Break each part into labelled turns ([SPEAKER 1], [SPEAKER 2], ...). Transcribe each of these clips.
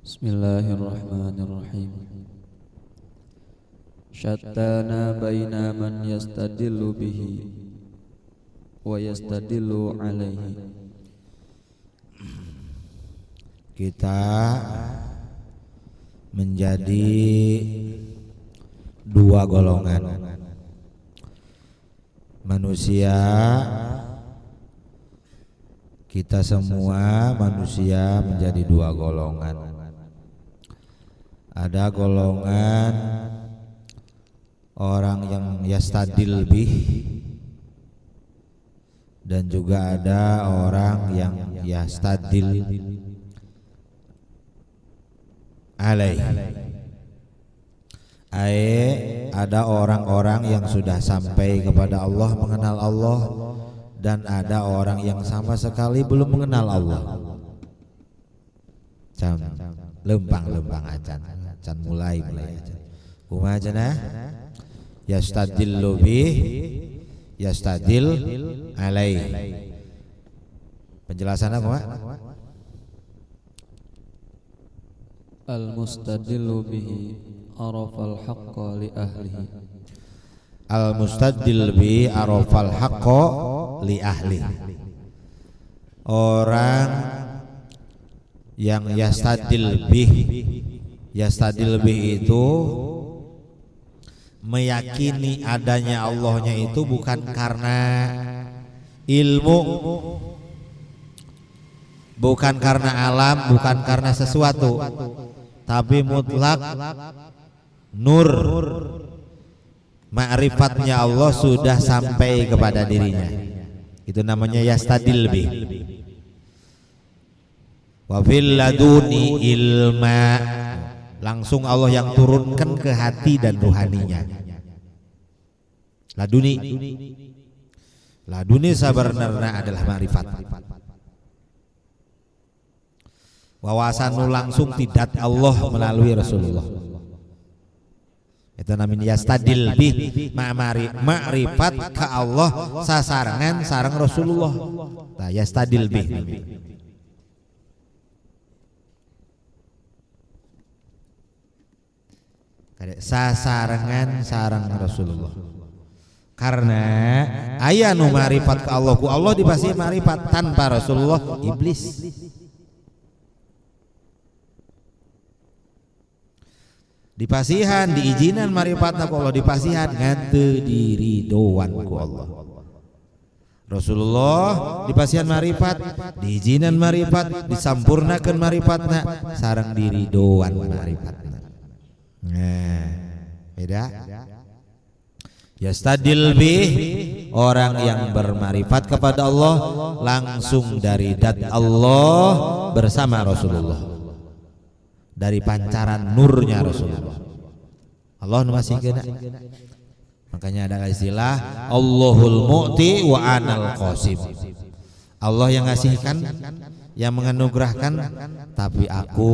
[SPEAKER 1] Bismillahirrahmanirrahim. Syattana baina man yastadillu bihi wa yastadillu alaihi.
[SPEAKER 2] Kita menjadi dua golongan manusia. Kita semua manusia menjadi dua golongan. Ada golongan orang yang yastadil bih, dan juga ada orang yang yastadil alaih. Ada orang-orang yang sudah sampai kepada Allah, mengenal Allah, dan ada orang yang sama sekali belum mengenal Allah. Lempang acan mulai acan. Kumaha cenah? Yastadillu bih, yastadil alaih. Penjelasannya kumaha?
[SPEAKER 1] Al-mustadillu bihi arafal haqqa li ahlihi.
[SPEAKER 2] Al-mustadil bihi arafal haqqa li ahlihi. Orang yang yastadil bih itu meyakini adanya Allahnya itu bukan karena ilmu, bukan karena alam, bukan karena sesuatu, tapi mutlak nur ma'rifatnya Allah sudah sampai kepada dirinya. Itu namanya yastadil bih. Wa fil laduni ilma, langsung Allah yang turunkan ke hati dan ruhaninya. Laduni sabarna adalah ma'rifat. Wawasanu langsung tidak Allah melalui Rasulullah. Itu namanya yastadil bih, ma'rifat ke Allah sasarangan sareng Rasulullah. Nah, yastadil bih. Sasarangan sareng Rasulullah. Karena aya nu ma'rifat ke Allah, ku Allah dipasti ma'rifat, tanpa Rasulullah iblis. Dipasihan diizinan ma'rifatna ku Allah, dipasihan ngante diri doan ku Allah. Rasulullah dipasihan ma'rifat, diizinan ma'rifat, disampurnakeun ma'rifatna sareng diri doan ma'rifatna. Nah, beda. Yastadil bih, orang yang bermarifat kepada Allah langsung dari dat Allah bersama Rasulullah, dari pancaran nurnya Rasulullah. Allah masih kena. Makanya ada istilah Allahul mu'ti wa anal qasim. Allah yang ngasihkan, yang menganugerahkan, tapi aku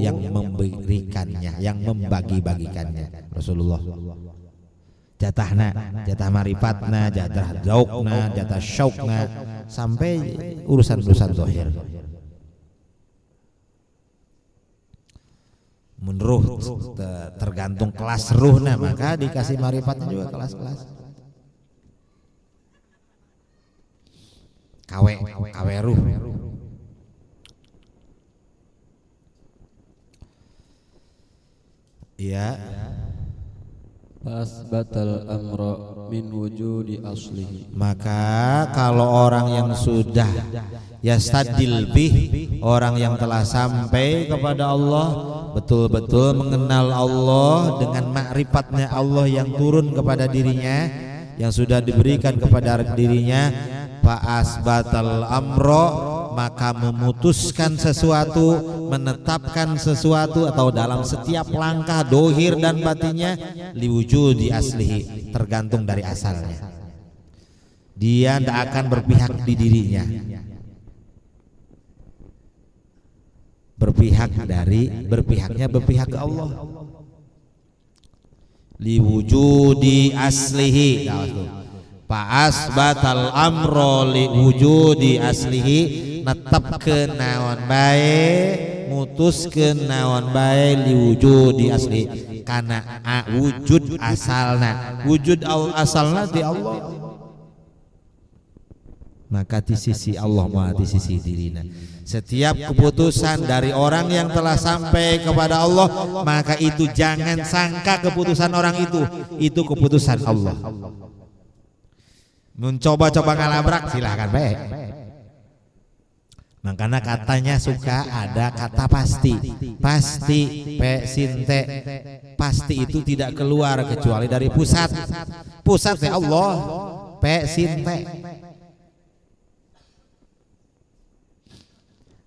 [SPEAKER 2] yang memberikannya, yang membagi-bagikannya. Rasulullah jatahna, jatah marifatna, jatah zaukna, jatah syaukna, sampai urusan-urusan zahir. Menruh tergantung kelas ruhna, maka dikasih marifatnya juga kelas-kelas. Kawe ruh. Iya.
[SPEAKER 1] Fasbatal amra min wujudi aslihi.
[SPEAKER 2] Maka kalau orang yang sudah yastadil bih, orang yang telah sampai kepada Allah, betul-betul mengenal Allah dengan ma'rifatnya Allah yang turun kepada dirinya, yang sudah diberikan kepada dirinya, fa asbatal amra, maka memutuskan sesuatu, menetapkan sesuatu, atau dalam setiap langkah dohir dan batinnya liwujudi aslihi, tergantung dari asalnya. Dia tidak akan berpihak di dirinya, berpihak ke Allah. Liwujudi aslihi, fa asbatal amra liwujudi aslihi, netep ke naon bae mutuskeun naon bae liwujudi asli kana wujud asalna. Wujud asalna di Allah, maka di sisi Allah mah di sisi dirina. Setiap keputusan dari orang yang telah sampai kepada Allah, maka itu jangan sangka keputusan orang itu keputusan Allah. Mencoba-coba ngalabrak silahkan baik. Makanya katanya suka ada kata pasti. Pasti pe sinte. Pasti itu tidak keluar kecuali dari pusat. Pusatnya Allah. Pe sinte.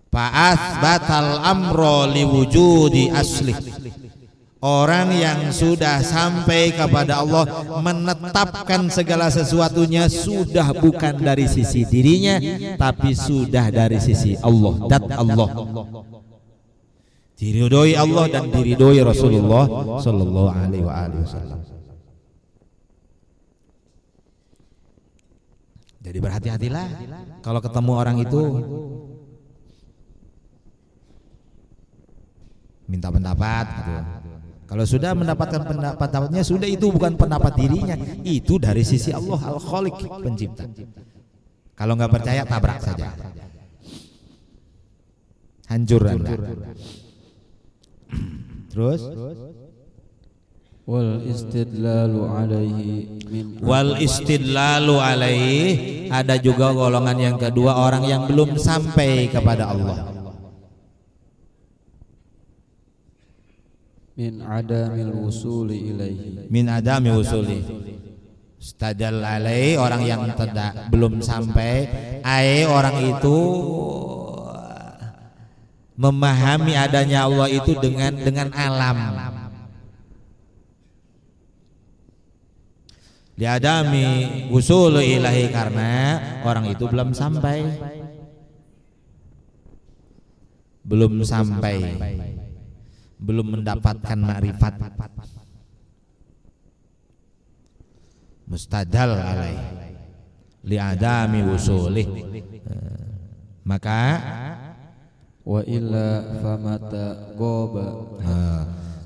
[SPEAKER 2] Fa'ath batal amro liwujudi asli. Orang yang sudah sampai kepada Allah menetapkan segala sesuatunya sudah bukan dari sisi dirinya, tapi sudah dari sisi Allah, dat Allah. Diridhoi Allah dan diridhoi Rasulullah sallallahu alaihi wasallam. Jadi berhati-hatilah kalau ketemu orang itu minta pendapat gitu. Kalau sudah mendapatkan pendapatnya, sudah itu bukan pendapat dirinya, itu dari sisi Allah Al-Khaliq pencipta. Kalau nggak percaya tabrak saja, hancur Anda. Terus wal istidlalu alaihi ada juga golongan yang kedua, orang yang belum sampai kepada Allah.
[SPEAKER 1] Min adamil wusuli ilaihi.
[SPEAKER 2] Min adami wusuli. Stadal alai, orang yang belum sampai. Orang itu memahami adanya Allah itu dengan alam. Di adami wusuli ilaihi, karena orang itu belum sampai. Belum sampai. Belum mendapatkan makrifat. Mustadal alaih li adami wusulih. Maka
[SPEAKER 1] wa illa famata goba.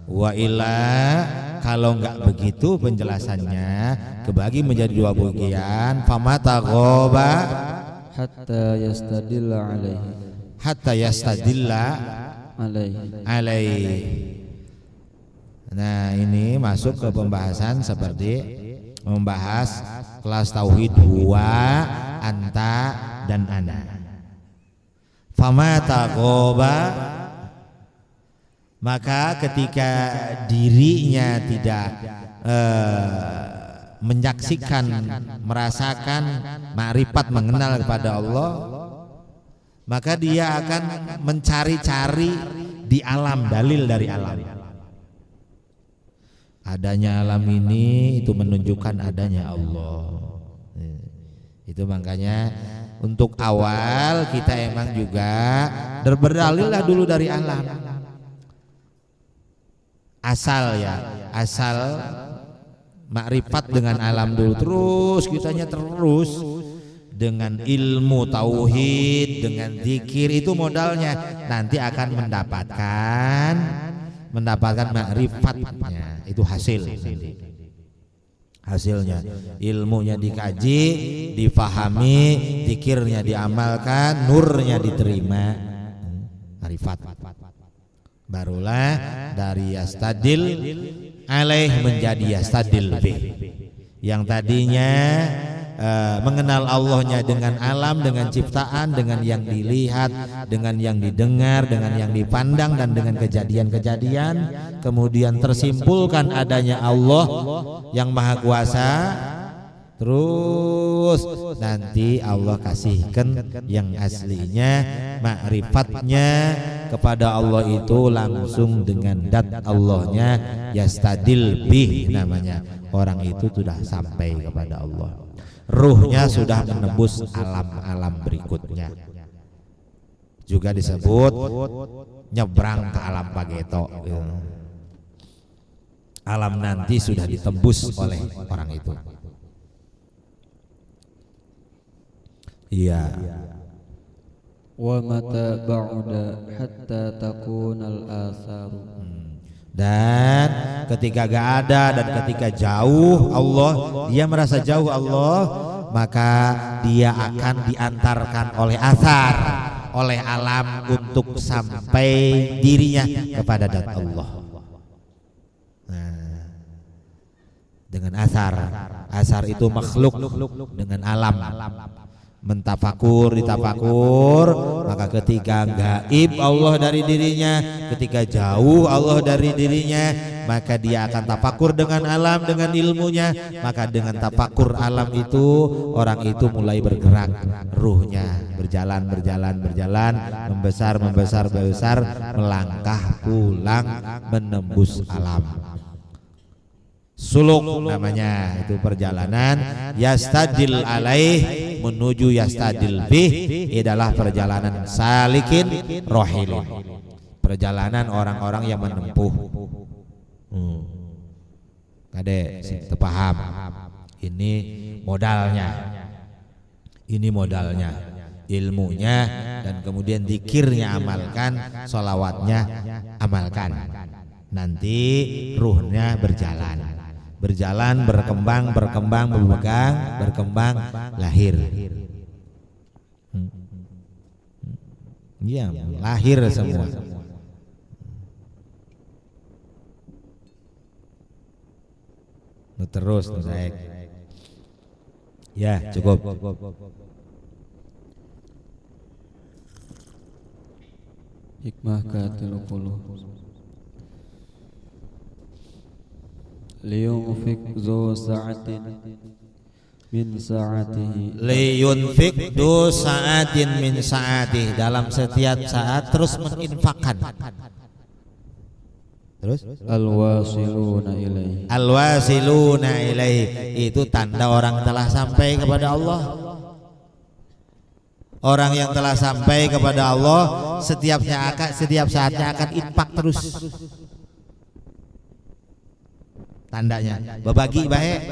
[SPEAKER 2] Wa illa, kalau enggak begitu penjelasannya kebagi menjadi dua bagian. Famata goba
[SPEAKER 1] hatta yastadilla alaihi.
[SPEAKER 2] Hatta yastadilla alaihi. Nah, ini masuk ke pembahasan seperti membahas kelas tauhid huwa, anta dan ana. Famata goba, maka ketika dirinya tidak menyaksikan, merasakan makrifat, mengenal kepada Allah, maka dia akan mencari-cari di alam, dalil dari alam. Adanya alam ini itu menunjukkan adanya Allah. Itu makanya untuk awal kita emang juga berdalillah dulu dari alam. Asal makrifat dengan alam dulu, terus kitanya terus dengan ilmu tauhid, dengan zikir, itu modalnya. Nanti akan mendapatkan makrifatnya, itu hasilnya. Ilmunya dikaji, difahami, zikirnya diamalkan, nurnya diterima, makrifat. Barulah dari yastadil alaih menjadi yastadil bih. Yang tadinya mengenal Allahnya dengan alam, dengan ciptaan, dengan yang dilihat, dengan yang didengar, dengan yang dipandang, dan dengan kejadian-kejadian, kemudian tersimpulkan adanya Allah yang Maha Kuasa. Terus nanti Allah kasihkan yang aslinya, makrifatnya kepada Allah itu langsung dengan dat Allahnya, yastadil bih namanya. Orang itu sudah sampai kepada Allah. Ruhnya sudah menembus alam-alam berikutnya. Juga disebut nyebrang ke alam Pageto. Alam nanti sudah ditembus oleh orang itu. Iya.
[SPEAKER 1] wa mata ba'da hatta takunal atharu.
[SPEAKER 2] Dan ketika gak ada dan ketika jauh Allah, dia merasa jauh Allah, maka dia akan diantarkan oleh athar, oleh alam untuk sampai dirinya kepada zat Allah. Nah, dengan asar itu makhluk dengan alam. Mentafakur, ditafakur, maka ketika gaib Allah dari dirinya, ketika jauh Allah dari dirinya, maka dia akan tafakur dengan alam, dengan ilmunya. Maka dengan tafakur alam itu, orang itu mulai bergerak, ruhnya berjalan, membesar, melangkah pulang menembus alam. Suluk namanya, itu perjalanan. Yastadil alaih, menuju yastadil bih, adalah perjalanan salikin rohilin, perjalanan orang-orang yang menempuh. Kade paham, ini modalnya, ilmunya, dan kemudian zikirnya amalkan, sholawatnya amalkan. Nanti ruhnya berjalan, berkembang, berkembang, lahir. Iya, lahir semua. Terus naik. Ya, cukup.
[SPEAKER 1] Hikmah ke-30. Liyunfik zu sa'atin min sa'atihi,
[SPEAKER 2] liyunfik du sa'atin min sa'atihi, dalam setiap saat terus menginfakkan. Terus alwasiluna ilaihi, itu tanda orang telah sampai kepada Allah. Orang yang telah sampai kepada Allah setiap saatnya akan infak terus. Tandanya berbagi baik.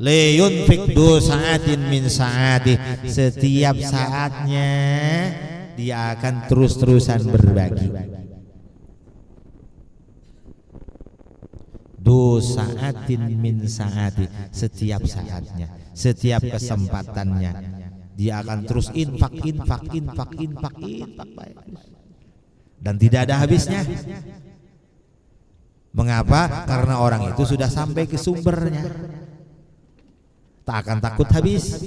[SPEAKER 2] Liyunfik du sa'atin min sa'ati, setiap saatnya dia akan terus-terusan berbagi. Du sa'atin min sa'ati, setiap saatnya, setiap kesempatannya dia akan terus infak baik. Dan tidak ada habisnya. Mengapa? Karena orang itu sudah sampai ke sumbernya. Tak akan takut habis,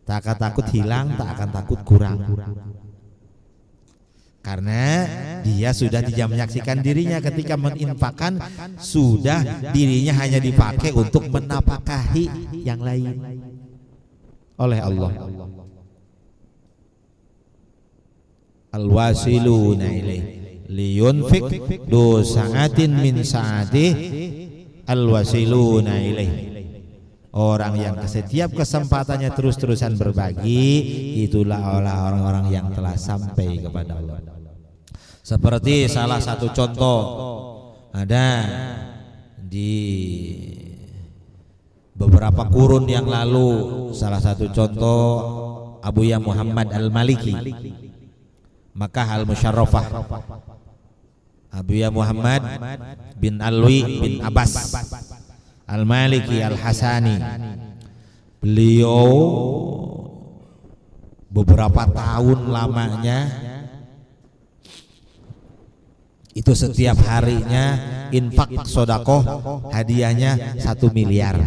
[SPEAKER 2] tak akan takut hilang, tak akan takut kurang. Karena dia sudah tidak menyaksikan dirinya ketika meninfakkan, sudah dirinya hanya dipakai untuk menapakahi yang lain oleh Allah. Alwasiluna ilaih, liyunfik du sa'atin min sa'atih, alwasiluna ilaih, orang yang setiap kesempatannya terus-terusan berbagi, itulah orang-orang yang telah sampai kepada Allah. Seperti salah satu contoh ada di beberapa kurun yang lalu, salah satu contoh Abuya Muhammad Al-Maliki, Makkah Al-Musyarrafah, Abuya Muhammad bin Alwi bin Abbas Al-Maliki Al-Hasani. Beliau beberapa tahun lamanya itu setiap harinya infak sodakoh, hadiahnya 1 miliar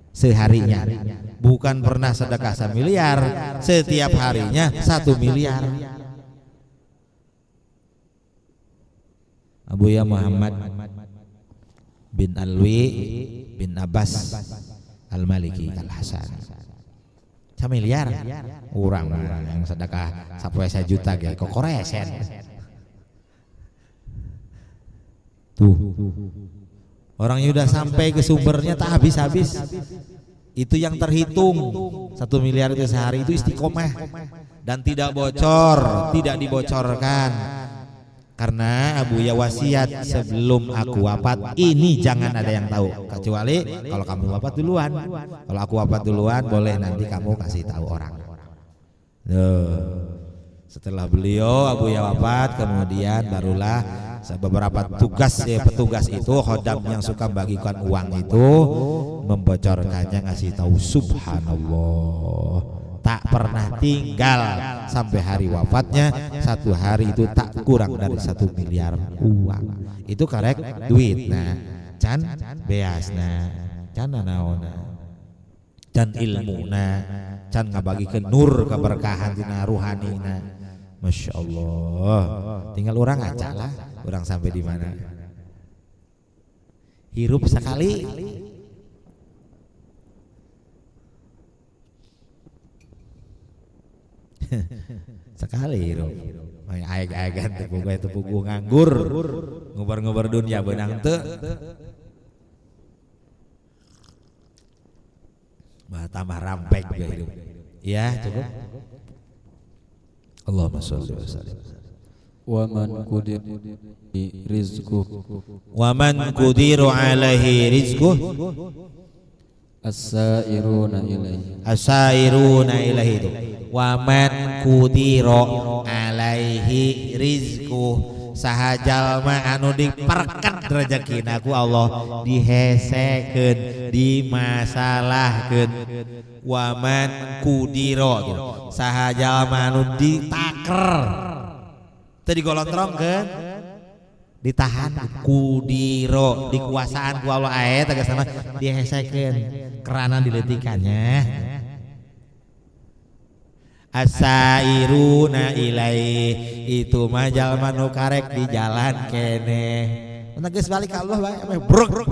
[SPEAKER 2] seharinya. Bukan pernah sedekah 1 miliar, setiap harinya 1 miliar. Abuya Muhammad bin Alwi bin Abbas Al-Maliki Al-Hasani. 1 miliar orang yang sedekah 1 juta ge kok koresen. Tuh, orangnya udah sampai ke sumbernya tak habis-habis. Itu yang terhitung 1 miliar itu sehari, itu istiqomah dan tidak bocor, tidak dibocorkan. Karena Abu ya wasiat sebelum aku wafat ini jangan ada yang tahu kecuali kalau kamu wafat duluan. Kalau aku wafat duluan boleh nanti kamu kasih tahu orang. Setelah beliau Abu ya wafat, kemudian barulah beberapa petugas itu khodam yang suka bagikan uang itu membocorkannya, ngasih tahu subhanallah. Tak pernah tinggal sampai hari wafatnya, satu hari itu tak kurang dari 1 miliar uang. Itu karek duit nah, can beasna, can naona, can ilmuna, can ngabagikeun nur keberkahan tina ruhanina. Masya Allah. Tinggal orang aja lah, orang sampai di mana. Hirup sekali. Sekali hirup. Aeg-aegan tepugu nganggur, ngubar-ngubar dunia benang teu. Tambah rampek juga hidup. Ya cukup. Allahumma sholli wa sallim.
[SPEAKER 1] Wa man qudir rizquh
[SPEAKER 2] Wa man qudiru alaihi rizquh
[SPEAKER 1] as-sairuna ilaihi.
[SPEAKER 2] As-sairuna ilaihi itu. Wa man qudira alaihi rizquh, saha jalma anu diperket rezekina ku Allah, dihesekeun, dimasalahkeun. Wa man qudira gitu. Saha jalma anu ditaker teu digolontrongkeun, ditahan, kudiro dikuasaan ku Allah aya tegasna dihesekeun kerana diletikannya. As-sairuna ilaihi itu mah jalma nu karek di jalan kene. Mun geus balik ka Allah bae brok.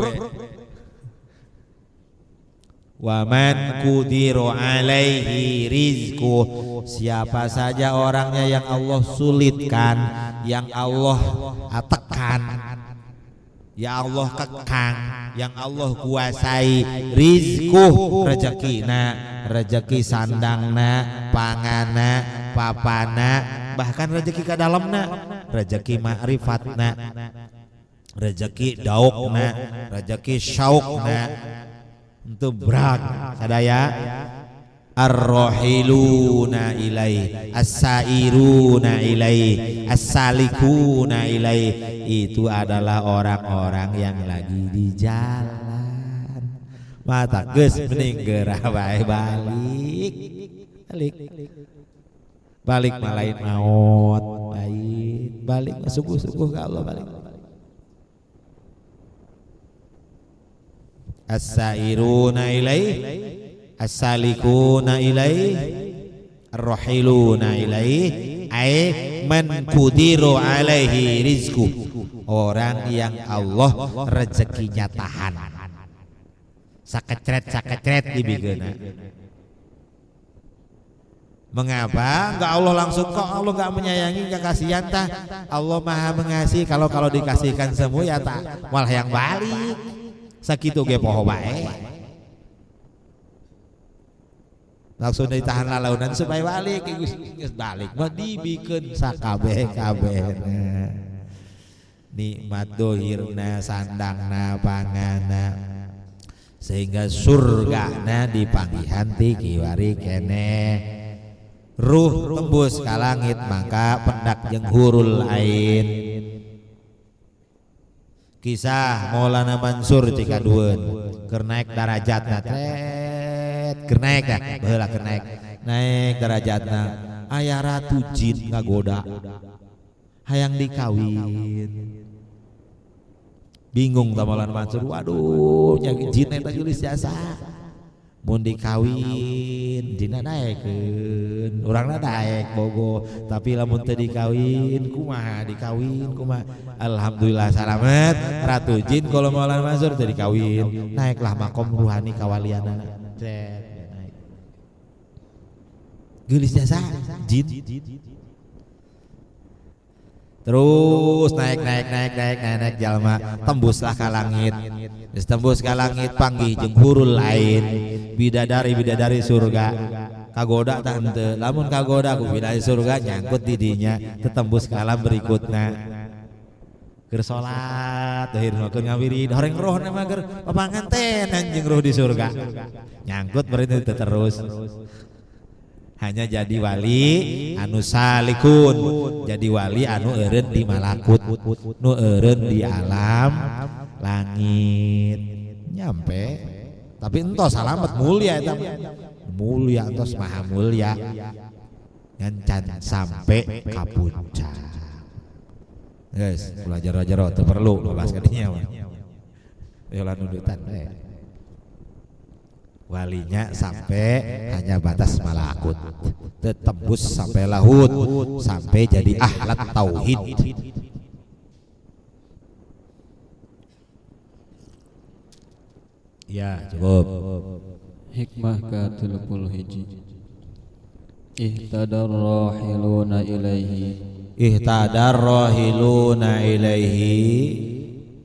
[SPEAKER 2] Wa man qudiru alaihi rizquh, siapa saja orangnya yang Allah sulitkan, yang Allah tekan, ya Allah kekang, yang Allah kuasai rizquh rezekina, rezeki sandangna, pangana, papana, bahkan rezeki ka dalemna, rezeki ma'rifatna, rezeki daukna, rezeki syaukna. Itu berat sadaya. Ar-rahiluna ilaihi, as-sairuna ilaihi, as-salikuna ilaihi, itu adalah orang-orang yang lagi di jalan. Mata geus mending geurah bae balik malain maut, balik subuh-subuh ka Allah balik. As-sairuna ilaihi, as-salikuna ilaihi, ar-rahiluna ilaihi, ay man qudiru alaihi rizquh, orang yang Allah rezekinya tahan, sakecret dibigeuna. Mengapa enggak Allah langsung, kok Allah enggak menyayangi, enggak kasihan tah? Allah Maha Mengasihi, kalau dikasihkan semua ya tak malah yang balik. Sakitu ge poho bae. Langsung ditahan lalaunan supaya balik, geus balik mah dibikeun sakabeh-kabehna. Nikmat dohirna, sandangna, pangana, sehingga surgana dipanggihan ti kiwari kene. Ruh tembus ka langit maka pendak jeung hurul ain. Kisah Maulana Mansur tika dueun keur naek darajatna keur naek dah baheula keur naek darajatna, aya ratu jin ngagoda hayang dikawin. Bingung ta Maulana Mansur, waduh nya jin eta geus jasa mun dikawin jinna naekeun, urangna daek bogo, tapi lamun teu dikawin kumaha dikawin kumaha. Alhamdulillah salamet ratu jin kalau Maulana Mansur teu dikawin, naiklah makom ruhani kawalianana. Naik geulis jasa jin, terus naik jalma tembuslah ka langit. Geus tembus ka langit panggih jeung hurul lain, bidadari surga. Kagoda tah henteu, lamun kagoda ku bidadari surga nyangkut di dinya, tetembus ka alam berikutna. Keur salat teuing keur ngawirid horeng roh na mah keur papanganten anjing roh di surga. Nyangkut berarti terus. Hanya jadi wali anu salikun, jadi wali anu eureun di malakut, nu eureun di alam langit. Nyampe. Tapi entos salamet mulia eta. Mulia entos maha mulia. Ngan sampai ka puncak. Guys, belajar teu perlu lolos ka dinya mah. Yola nudutan walinya sampai hanya batas malakut, tembus sampai lahut, sampai jadi ahlat tauhid. Ya, cukup.
[SPEAKER 1] Hikmah ke-31. Ihtadar rahiluna ilaihi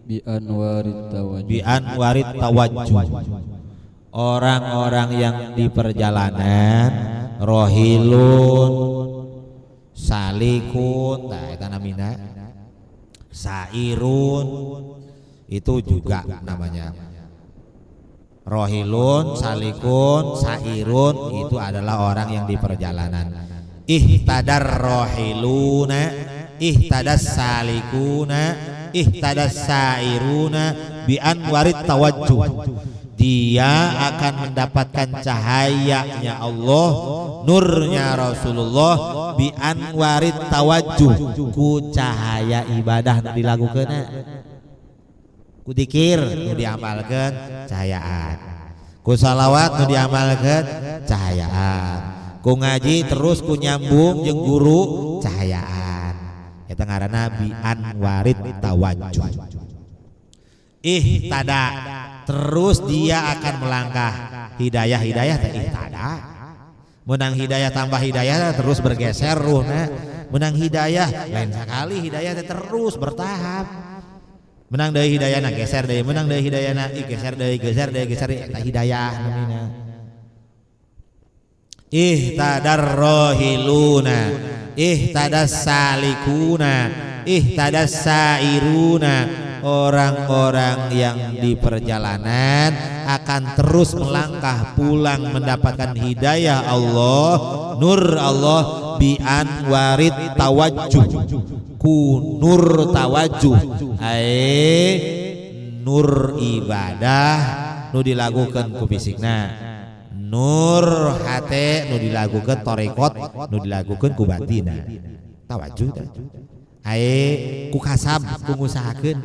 [SPEAKER 1] bi
[SPEAKER 2] anwarit tawajjuh. Orang-orang yang di perjalanan rohilun salikun eta namina sairun itu juga namanya rohilun salikun sairun itu adalah orang yang di perjalanan. Ihtadar rohiluna ihtadas salikuna ihtadas sairuna bi anwarit tawajjuh. Dia akan mendapatkan cahayanya Allah, nurnya Rasulullah bi anwarit tawajjuh, ku cahaya ibadah nu dilagukeunna, ku dzikir nu diamalkeun cahayaan, ku salawat nu diamalkeun cahayaan, ku ngaji terus ku nyambung jeung guru cahayaan. Eta ngaranna bi anwarit tawajjuh. Ihtada terus dia akan melangkah hidayah teh ihtada. Menang hidayah tambah hidayah terus bergeser ruhna. Menang hidayah lain sekali hidayah teh terus bertahap. Menang deui hidayahna geser deui, menang deui hidayahna geser deui eta hidayah namina. Ihtadar rohiluna ihtadas salikuna ihtadas sairuna. Orang-orang yang di perjalanan akan terus melangkah pulang mendapatkan hidayah Allah, nur Allah bi anwarit tawajjuh, ku nur tawajjuh nur ibadah nu dilagukeun ku fisikna, nur hate nu dilagukeun tarekat nu dilagukeun ku batinna. Tawajjuh ku kasab ku ngusahakeun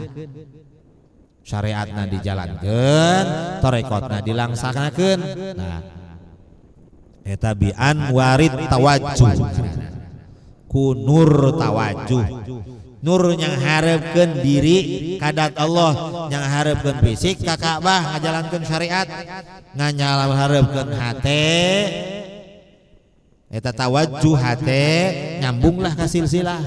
[SPEAKER 2] syariatna dijalankeun tarekatna dilaksanakeun. Nah eta bi anwarit tawajjuh ku nur tawajjuh, nur yang hareupeun diri kadat Allah, yang hareupeun fisik ka Ka'bah ngajalankeun syariat, nganyala hareupeun hate eta tawajjuh hate nyambunglah ka silsilah.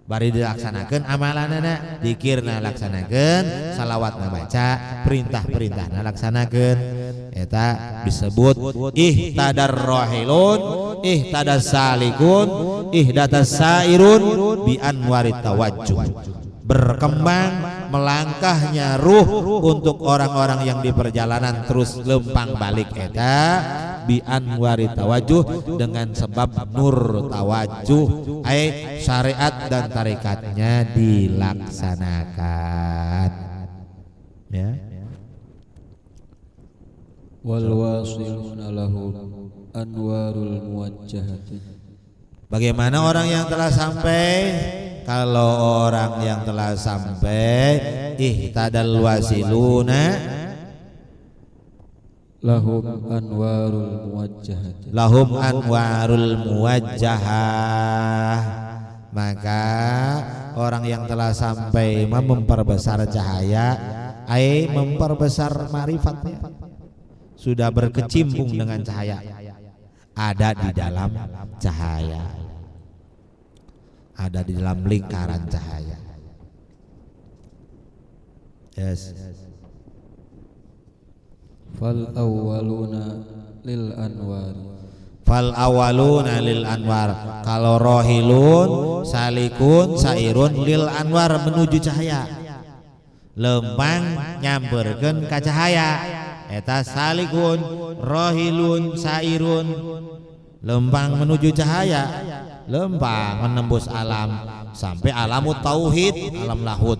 [SPEAKER 2] Bari dilaksanakeun amalanana, dzikirna laksanakeun, salawatna baca, perintah-perintahna laksanakeun. Eta disebut ihtadar rahilun, ihtadas salikun, ihdatas sairun bi anwarit tawajjuh. Berkembang melangkahnya ruh untuk orang-orang yang di perjalanan terus lempang balik eta bi anwari tawajjuh dengan sebab nur tawajjuh syariat dan tarikatnya dilaksanakan ya.
[SPEAKER 1] Wal wasiluna lahu anwarul muwajjahati.
[SPEAKER 2] Bagaimana orang yang telah sampai? Kalau orang yang telah sampai ihtadal wasiluna
[SPEAKER 1] lahum anwarul muwajjahah,
[SPEAKER 2] lahum anwarul muwajjahah, maka orang yang telah sampai memperbesar cahaya memperbesar marifatnya, sudah berkecimpung dengan cahaya, ada di dalam cahaya, ada di dalam lingkaran cahaya. Yes.
[SPEAKER 1] Fal awwaluna lil anwar.
[SPEAKER 2] Fal awaluna lil anwar. Kalau rohilun, salikun, sairun lil anwar menuju cahaya. Lempang nyamperkeun ka cahaya. Eta salikun, rohilun, sairun. Lempang menuju cahaya. Lempang menembus alam sampai alamut tauhid, alam lahud.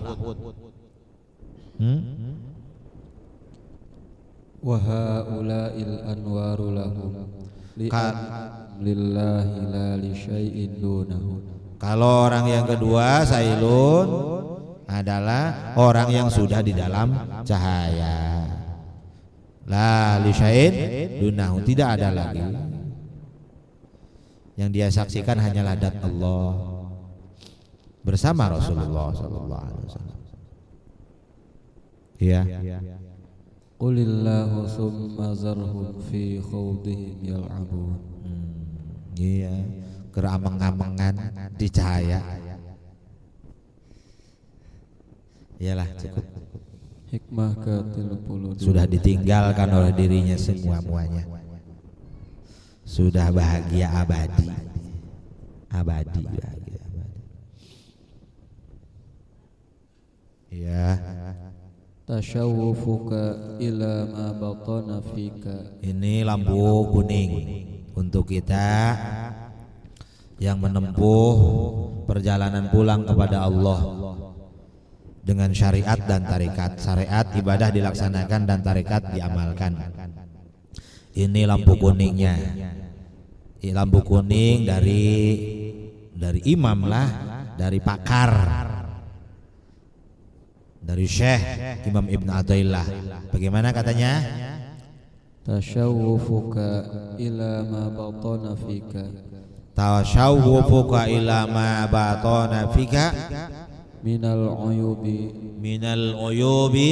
[SPEAKER 1] Wa haula'il anwaru lahum lillahi la li syai'in dunahu.
[SPEAKER 2] Kalau orang yang kedua sailun adalah orang yang sudah di dalam cahaya. La li syai'in dunahu, tidak ada lagi. Yang dia saksikan hanyalah zat Allah bersama Rasulullah sallallahu alaihi wasallam. Iya.
[SPEAKER 1] Qulillahu tsumma zarhum fi khawdihim yal'abun.
[SPEAKER 2] Iya, kerameng-amengan di cahaya. Iyalah cukup.
[SPEAKER 1] Hikmah ke-32.
[SPEAKER 2] Sudah ditinggalkan oleh dirinya semua-muanya. Sudah bahagia abadi. Abadi bahagia abadi. Iya.
[SPEAKER 1] Tashawufuka ila ma batana fika.
[SPEAKER 2] Ini lampu kuning untuk kita yang menempuh perjalanan pulang kepada Allah dengan syariat dan tarikat. Syariat ibadah dilaksanakan dan tarikat diamalkan. Ini lampu kuningnya. Lampu kuning dari imam lah, dari pakar, dari Syekh Imam Ibn Athaillah. Bagaimana katanya?
[SPEAKER 1] Tashawufuka ila ma batana fika.
[SPEAKER 2] Tashawufuka ila ma batana fika
[SPEAKER 1] Minal
[SPEAKER 2] uyubi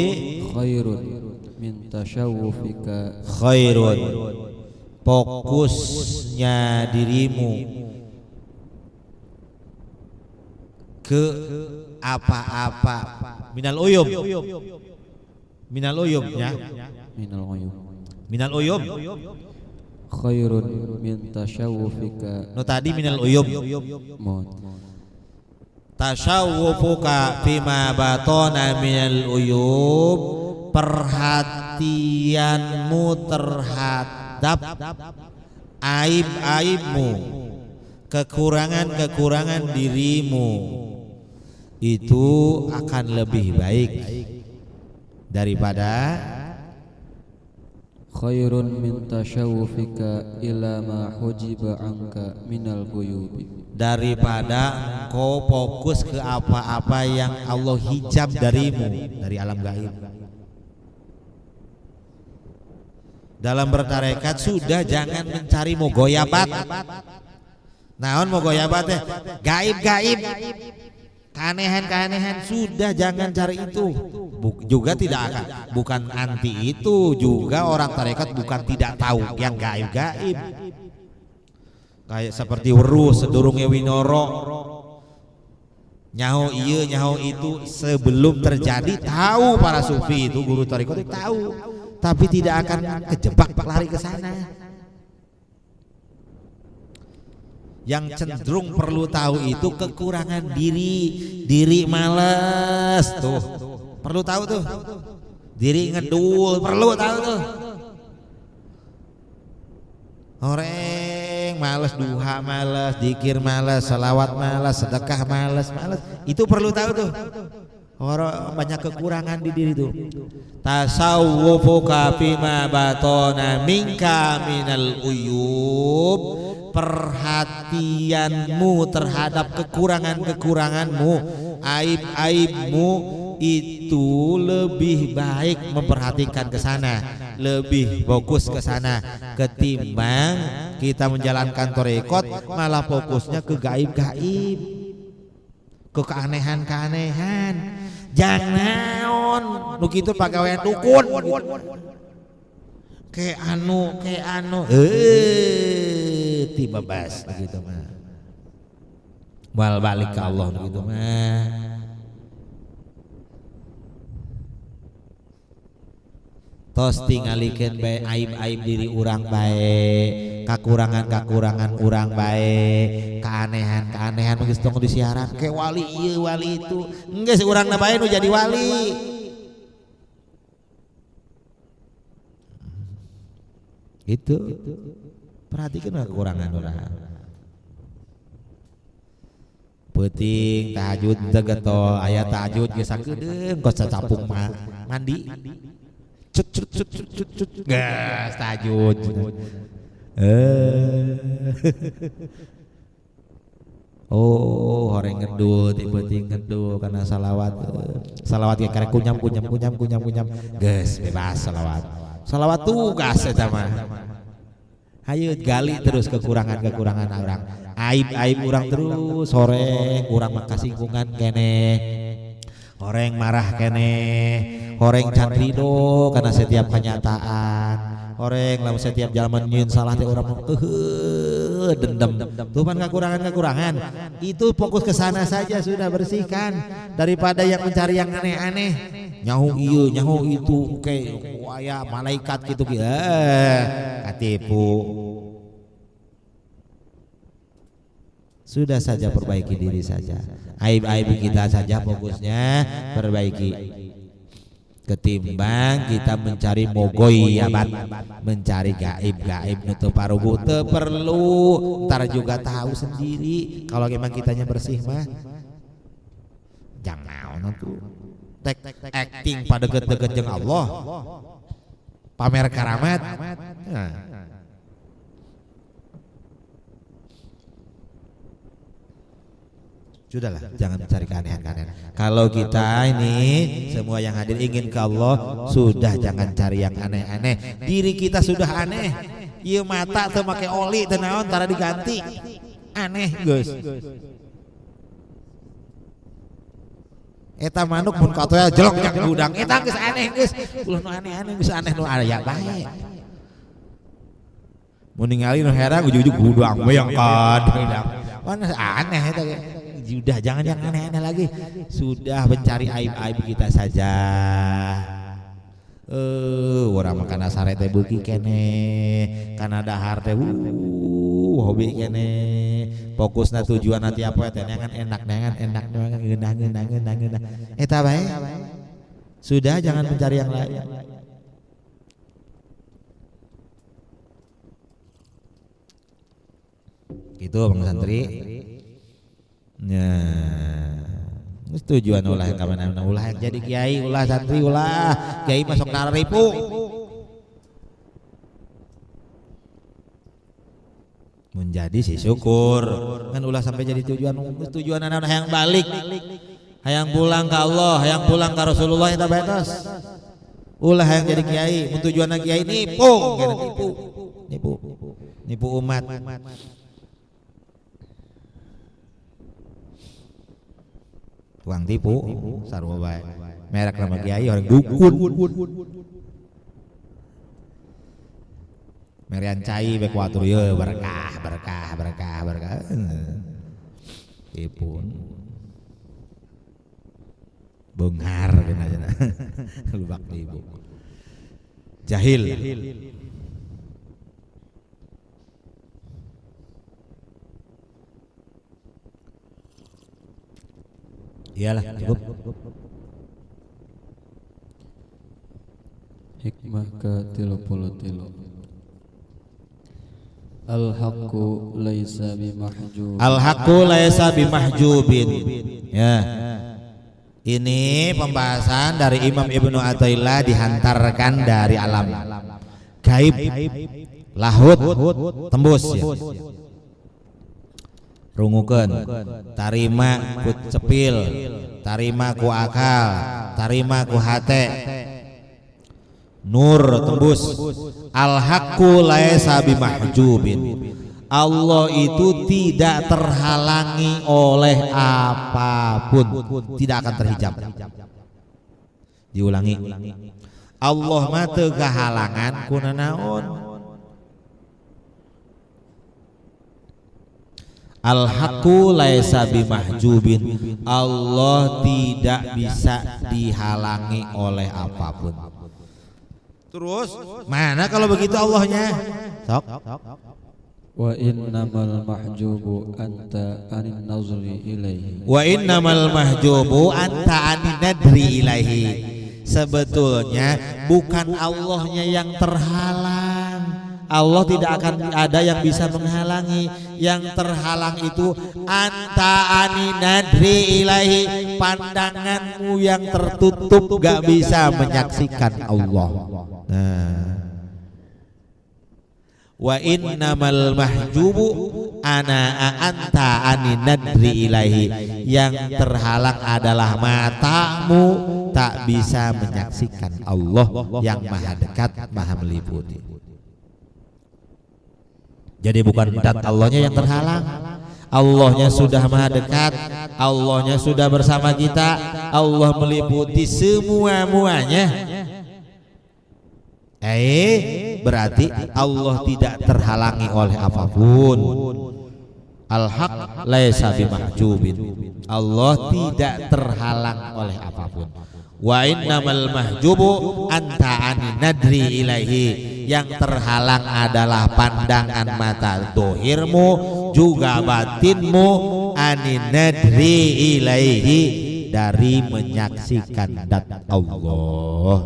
[SPEAKER 1] khairun min tashawufika.
[SPEAKER 2] Khairun. Fokusnya dirimu ke apa-apa minal uyub ya. Minal uyub
[SPEAKER 1] khairun min tashawufika.
[SPEAKER 2] No tadi minal uyub. Tashawufuka bima batona minal uyub, perhatianmu terhadap aib-aibmu, kekurangan-kekurangan dirimu itu akan lebih baik daripada
[SPEAKER 1] khairun min tashawufika ila ma hujiba anka minal ghuyubi. Daripada
[SPEAKER 2] kau fokus ke apa-apa yang Allah hijab darimu dari alam gaib. Dalam bertarekat sudah jangan mencari mugoyabat. Naon mugoyabat teh? Gaib-gaib, keanehan-keanehan, sudah jangan cari itu. Juga tidak akan, bukan anti itu, juga orang tarekat bukan tidak tahu yang gaib-gaib. Kayak seperti weruh sedurunge winoro, nyaho iya nyaho itu sebelum terjadi tahu. Para sufi itu guru tarekat itu tahu, tapi tidak akan kejebak lari ke sana. Yang cenderung perlu tahu itu kekurangan diri malas tuh, perlu tahu tuh. Diri ngedul perlu tahu tuh. Orang malas duha, malas dikir, malas selawat, malas sedekah, malas itu perlu tahu tuh. Orang banyak kekurangan di diri tuh. Tasawwufuka fima batona minka minal uyub, perhatianmu terhadap kekurangan-kekuranganmu, aib-aibmu itu lebih baik memperhatikan ke sana, lebih fokus ke sana ketimbang kita menjalankan tarekat malah fokusnya ke gaib-gaib, ke keanehan-keanehan. Jangan nu kitu pagawean dukun ke anu tiba bas gitu mah. Wal balik ke Allah gitu mah. Tos tingalikeun bae aib-aib diri urang bae, kakurangan urang bae, keanehan geus tong disiaran ke wali ieu wali itu. Geus urangna bae nu jadi wali. Gitu. Perhatikan kekurangan urang. Penting tahajud teu getol, aya tahajud geus sakedeung kos capung mandi. Cut gas tahajud. Oh, horeng ngedut, penting ngedut karena salawat. Salawat ge karek kunyam. Geus bebas salawat. Salawat tugas eta mah. Hayu gali terus kekurangan orang, aib orang terus, horeng orang mah kasingkungan kene, horeng marah kene, horeng can ridho karena setiap kenyataan, horeng lamun setiap jalan nyieun salah teh urang dendam. Tuh pan kekurangan itu fokus ke sana saja sudah, bersihkan daripada yang mencari yang aneh-aneh. Nyaho ieu nyaho itu kayak waya malaikat gitu katipu. Sudah saja perbaiki diri saja, aib-aib kita saja fokusnya perbaiki, ketimbang kita mencari mogoyabat, mencari gaib nu teu parugu, teu perlu, ntar juga tahu sendiri kalau memang kitanya bersih mah. Jangan tuh acting pada deket-deket jeung Allah, pamer karamat. Sudahlah, jangan mencari keanehan-keanehan. Kalau kita ini semua yang hadir ingin ke Allah, sudah jangan cari yang aneh-aneh. Diri kita sudah aneh. Ieu mata teu make oli teu naon tara diganti. Aneh, geus. Eta manuk mun katoya jelok jak gudang, eta geus aneh geus. Ulah nu aneh-aneh geus aneh nu aya bae. Mun ningali nu herang ujug-ujug gudang beang kadang. Mana aneh eta ge. Sudah jangan yang aneh-aneh lagi. Sudah mencari aib-aib kita saja. Orang makan asare teh beuki kene, kana dahar teh hobi kene. Fokusna tujuan nanti apa teh neangan enak ngeunah. Eta bae. Sudah jangan mencari yang lain. Gitu Bang Santri. Ya, tujuan ulah yang kamana ulah yang jadi kiai, ulah santri, ulah kiai masuk nararipu. Menjadi si syukur kan ulah sampai jadi tujuan anak yang balik, hayang pulang ke Allah, hayang pulang ke Rasulullah eta betos. Ulah yang jadi kiai, tujuan kiai nipu umat. Tukang tipu sarua bae merek nama kiai orang dukun merian cai bek watur ye berkah tipu bengar kena cenah lubak tipu jahil. Iyalah cukup.
[SPEAKER 1] Hikmah ke-33. Al-haqqu laisa bimahjub.
[SPEAKER 2] Al-haqqu laisa bimahjubin. Ya. Ini pembahasan dari Imam Ibnu Athaillah dihantarkan dari alam gaib, lahut, tembus ya. Rungukeun tarima ku cepil, tarima ku akal, tarima ku hate, nur tembus. Al-haqqu laisa bimahjubin. Allah itu tidak terhalangi oleh apapun, tidak akan terhijab. Diulangi, Allah mah teu kahalangan ku nanaon. Al-haqqu laisa bimahjubin. Allah tidak bisa dihalangi oleh apapun. Terus mana kalau begitu Allahnya? Sok.
[SPEAKER 1] Wa innamal mahjubu anta anin nazri ilaihi.
[SPEAKER 2] Wa innamal mahjubu anta anin nadri ilaihi. Sebetulnya bukan Allahnya yang terhalang. Allah tidak akan ada yang bisa menghalangi. Yang terhalang itu anta anin nadri ilaihi, pandanganmu yang tertutup gak bisa menyaksikan Allah. Nah, wa innamal mahjubu ana anta anin nadri ilaihi, yang terhalang adalah matamu tak bisa menyaksikan Allah yang maha dekat, maha meliputi. Jadi bukan dat Allahnya yang terhalang, Allahnya sudah maha dekat, Allahnya sudah bersama kita, Allah meliputi semua-muanya. Berarti Allah tidak terhalangi oleh apapun. Al-haq laisa bimahjubin. Allah tidak terhalang oleh apapun. Wa innamal mahjubu anta anin nadri ilaihi, yang terhalang adalah pandangan mata dohirmu juga batinmu anin nadri ilaihi, dari menyaksikan dat Allah.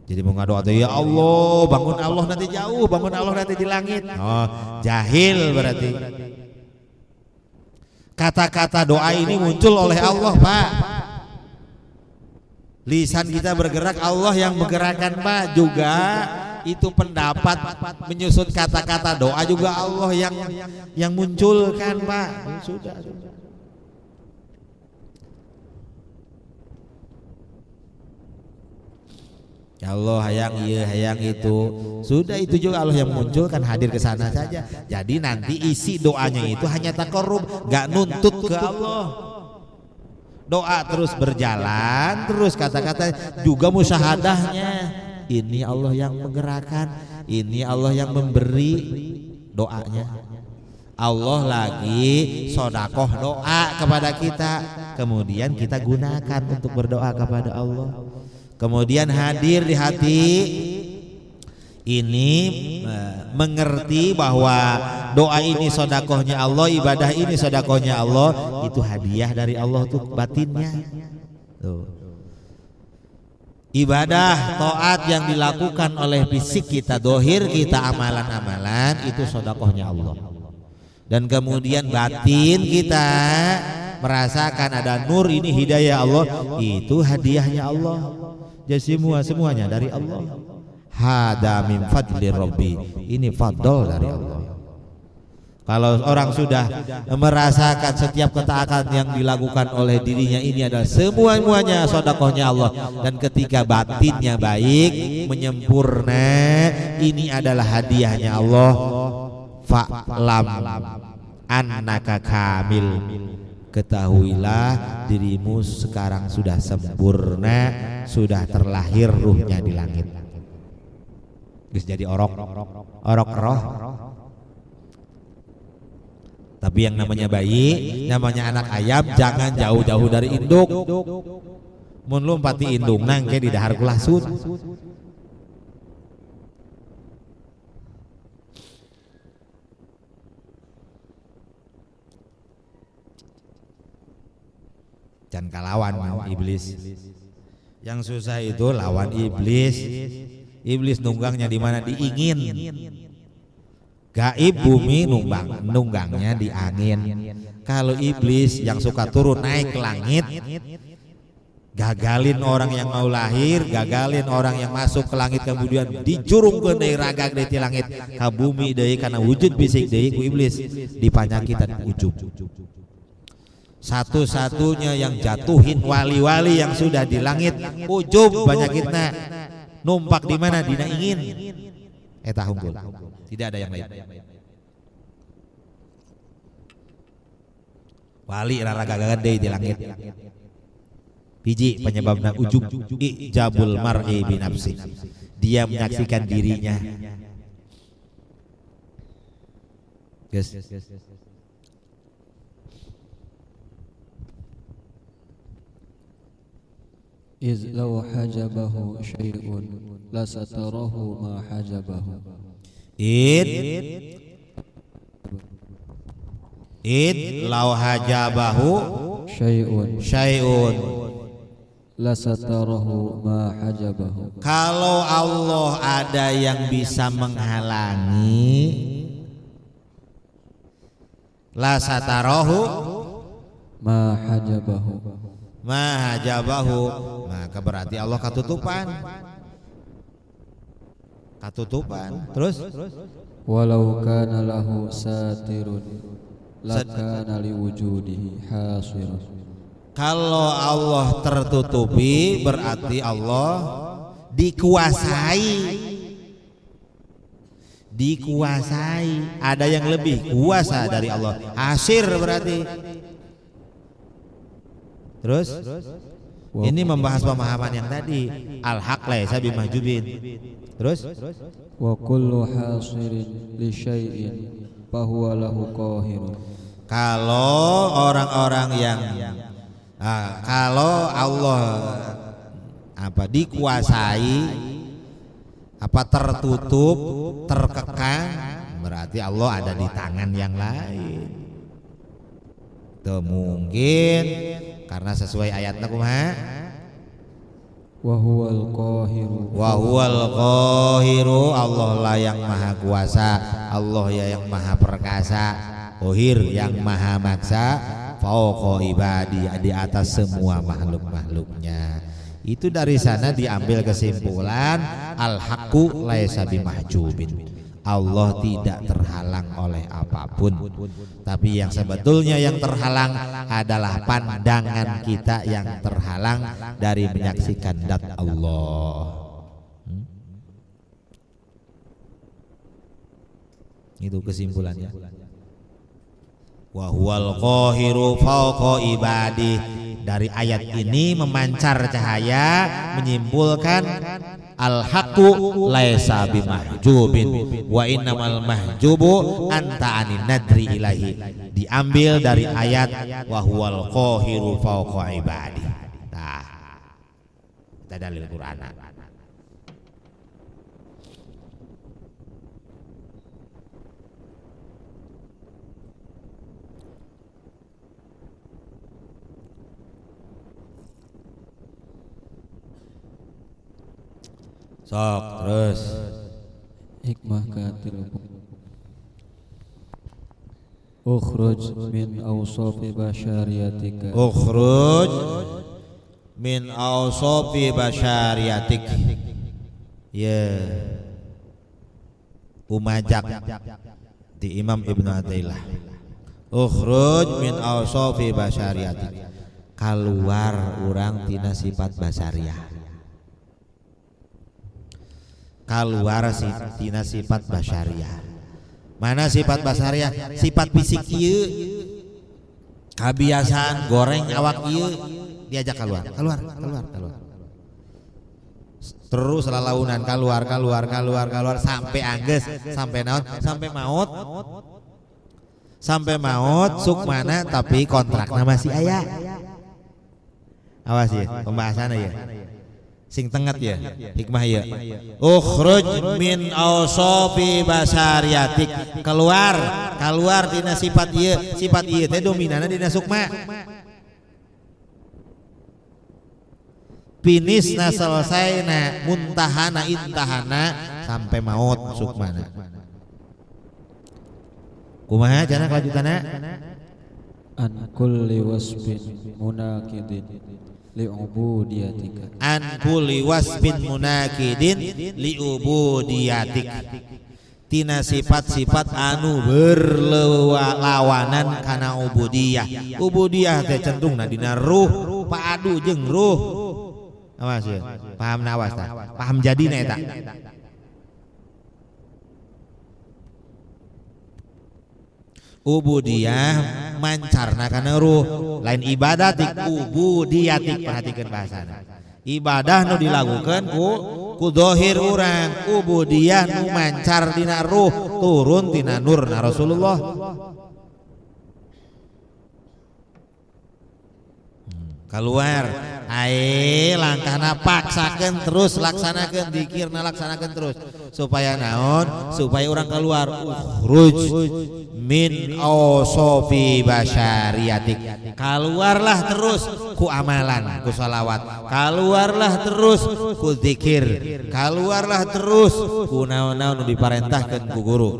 [SPEAKER 2] Jadi mau ngadoa tuh, ya Allah, bangun Allah nanti jauh, bangun Allah nanti di langit. Oh, jahil berarti. Kata-kata doa ini muncul oleh Allah, Pak. Lisan kita bergerak, Allah yang menggerakkan, Pak. Juga itu pendapat menyusun kata-kata doa juga Allah yang munculkan, Pak. Sudah. Ya Allah, hayang iya, hayang itu. Sudah, itu juga Allah yang munculkan, hadir ke sana saja. Jadi nanti isi doanya itu hanya takarrub, gak nuntut ke Allah. Doa terus berjalan, terus kata-kata juga musyahadahnya. Ini Allah yang menggerakkan, ini Allah yang memberi doanya. Allah lagi sodakoh doa kepada kita, kemudian kita gunakan untuk berdoa kepada Allah. Kemudian hadir di hati ini, mengerti bahwa doa ini sodakohnya Allah, ibadah ini sodakohnya Allah, itu hadiah dari Allah untuk batinnya. Tuh. Ibadah taat yang dilakukan oleh fisik kita, dohir kita, amalan-amalan, itu sodakohnya Allah. Dan kemudian batin kita merasakan ada nur, ini hidayah Allah, itu hadiahnya Allah. Jadi semuanya dari Allah. Hada min fadli Rabbi, ini fadl dari Allah. Kalau orang sudah merasakan setiap ketaatan yang dilakukan oleh dirinya ini adalah semuanya sedekahnya Allah, dan ketika batinnya baik, menyempurna, ini adalah hadiahnya Allah. Fa'lam annaka kamil, ketahuilah dirimu sekarang sudah sempurna, sudah terlahir ruhnya di langit. Bisa jadi orok roh. Tapi yang namanya bayi, namanya anak ayam, jangan jauh-jauh dari induk. Mun lompati indung nangke di dahar kulasun. Jangan kalawan iblis. Yang susah itu lawan iblis. Iblis nunggangnya di mana? Diingin. Gaib bumi, nunggangnya di angin. Kalau iblis yang suka turun naik ke langit, gagalin orang yang mau lahir, gagalin orang yang masuk ke langit, kemudian dijurungkeun deui ragag deui ti langit ka bumi deui karena wujud bisik deui ku iblis, dipanyakitan ujub. Satu-satunya yang jatuhin wali-wali yang sudah di langit, ujub banyakitna. Numpak di mana? Dina ingin. Eta hunggul. Tidak ada yang lain. Wali raragagagan deui di langit. Hiji penyebabna ujub, ijabul mar'i binafsi. Dia menyaksikan dirinya. Guys.
[SPEAKER 1] iz law hajabahu syai'un lasatarahu ma hajabahu.
[SPEAKER 2] Id law hajabahu syai'un
[SPEAKER 1] lasatarahu ma hajabahu.
[SPEAKER 2] Kalau Allah ada yang bisa menghalangi, lasatarahu
[SPEAKER 1] ma hajabahu,
[SPEAKER 2] maka berarti Allah katutupan. Terus
[SPEAKER 1] walau kana lahu satirun lakana liwujudihi hasirun.
[SPEAKER 2] Kalau Allah tertutupi berarti Allah dikuasai. Ada yang lebih kuasa dari Allah. Hasir berarti. Terus ini membahas pemahaman yang tadi, al-haq laisa bimahjubin. Terus
[SPEAKER 1] wa kullu hasirin li syai'in fahuwa lahu qahirun.
[SPEAKER 2] Kalau orang-orang yang kalau Allah dikuasai, tertutup, terkekang, berarti Allah ada di tangan yang lain. Itu mungkin karena sesuai ayatnya kumaha?
[SPEAKER 1] Wa huwal
[SPEAKER 2] qahiru, Allah lah yang maha kuasa, Allah ya yang maha perkasa, qahir yang maha maksa, fauqa ibadi, di atas semua makhluk-makhluknya. Itu dari sana diambil kesimpulan al-haqqu laisa bimahjubin. Allah tidak terhalang oleh apapun. Tapi yang sebetulnya yang terhalang adalah pandangan kita yang terhalang dari menyaksikan zat Allah. Itu kesimpulannya. Wa huwal qahiru fawqa ibadi. Dari ayat ini memancar cahaya menyimpulkan al-haqqu laisa bimahjubin wa innamal mahjubu anta anin nadri ilahi. Diambil dari ayat wa huwal qahiru fawqa ibadi. Nah, kita dalil Quran. Sok terus
[SPEAKER 1] hikmah katil ukhruj min awsafi basyariyatika.
[SPEAKER 2] Ukhruj min awsafi basyariyatik. Ya, umajak di Imam Ibnu Athaillah. Ukhruj min awsafi basyariyatik. Keluar orang tina sifat basyariah. Keluar tina sifat basyariah. Mana sifat basyariah? Sifat fisik ieu. Kebiasaan goreng awak ieu diajak keluar. Terus lalaunan keluar sampai angges, sampai naon, sampai maut sukmana tapi kontrakna masih aya. Awas ya pembahasannya ya. Sing tenget ya hikmah ya. Ukhruj min awsafi basyariyatik. Keluar tina sifat ieu teh dominanna dina sukma. Finisna selesaina muntahana intahana sampai maut sukmana. Kumaha cenah kelanjutanna?
[SPEAKER 1] An kulli wasbin munaqidin li'ubudiyatika.
[SPEAKER 2] An kulli wasbin munakidin li'ubudiyatik. Tina sifat-sifat anu berlawanan kana ubudiyah. Ubudiyah teh cenderung dina ruh paadu jeung ruh. Awas ya. Paham nawas tah? Paham jadina eta. Ubudiyah mancarna kana ruh, lain ibadatik ubudiyatik. Perhatikan bahasana. Ibadah nu dilakukan ku zahir urang, ubudiyah nu mancar dina ruh, turun dina nurna Rasulullah. Keluar langkahna paksakeun terus laksanakeun dzikirna laksanakeun terus supaya naon supaya orang keluar ukhruj min awsofi basyariyatik keluarlah terus ku amalan ku salawat keluarlah terus ku dzikir keluarlah terus ku naon-naon diparentahkeun ku guru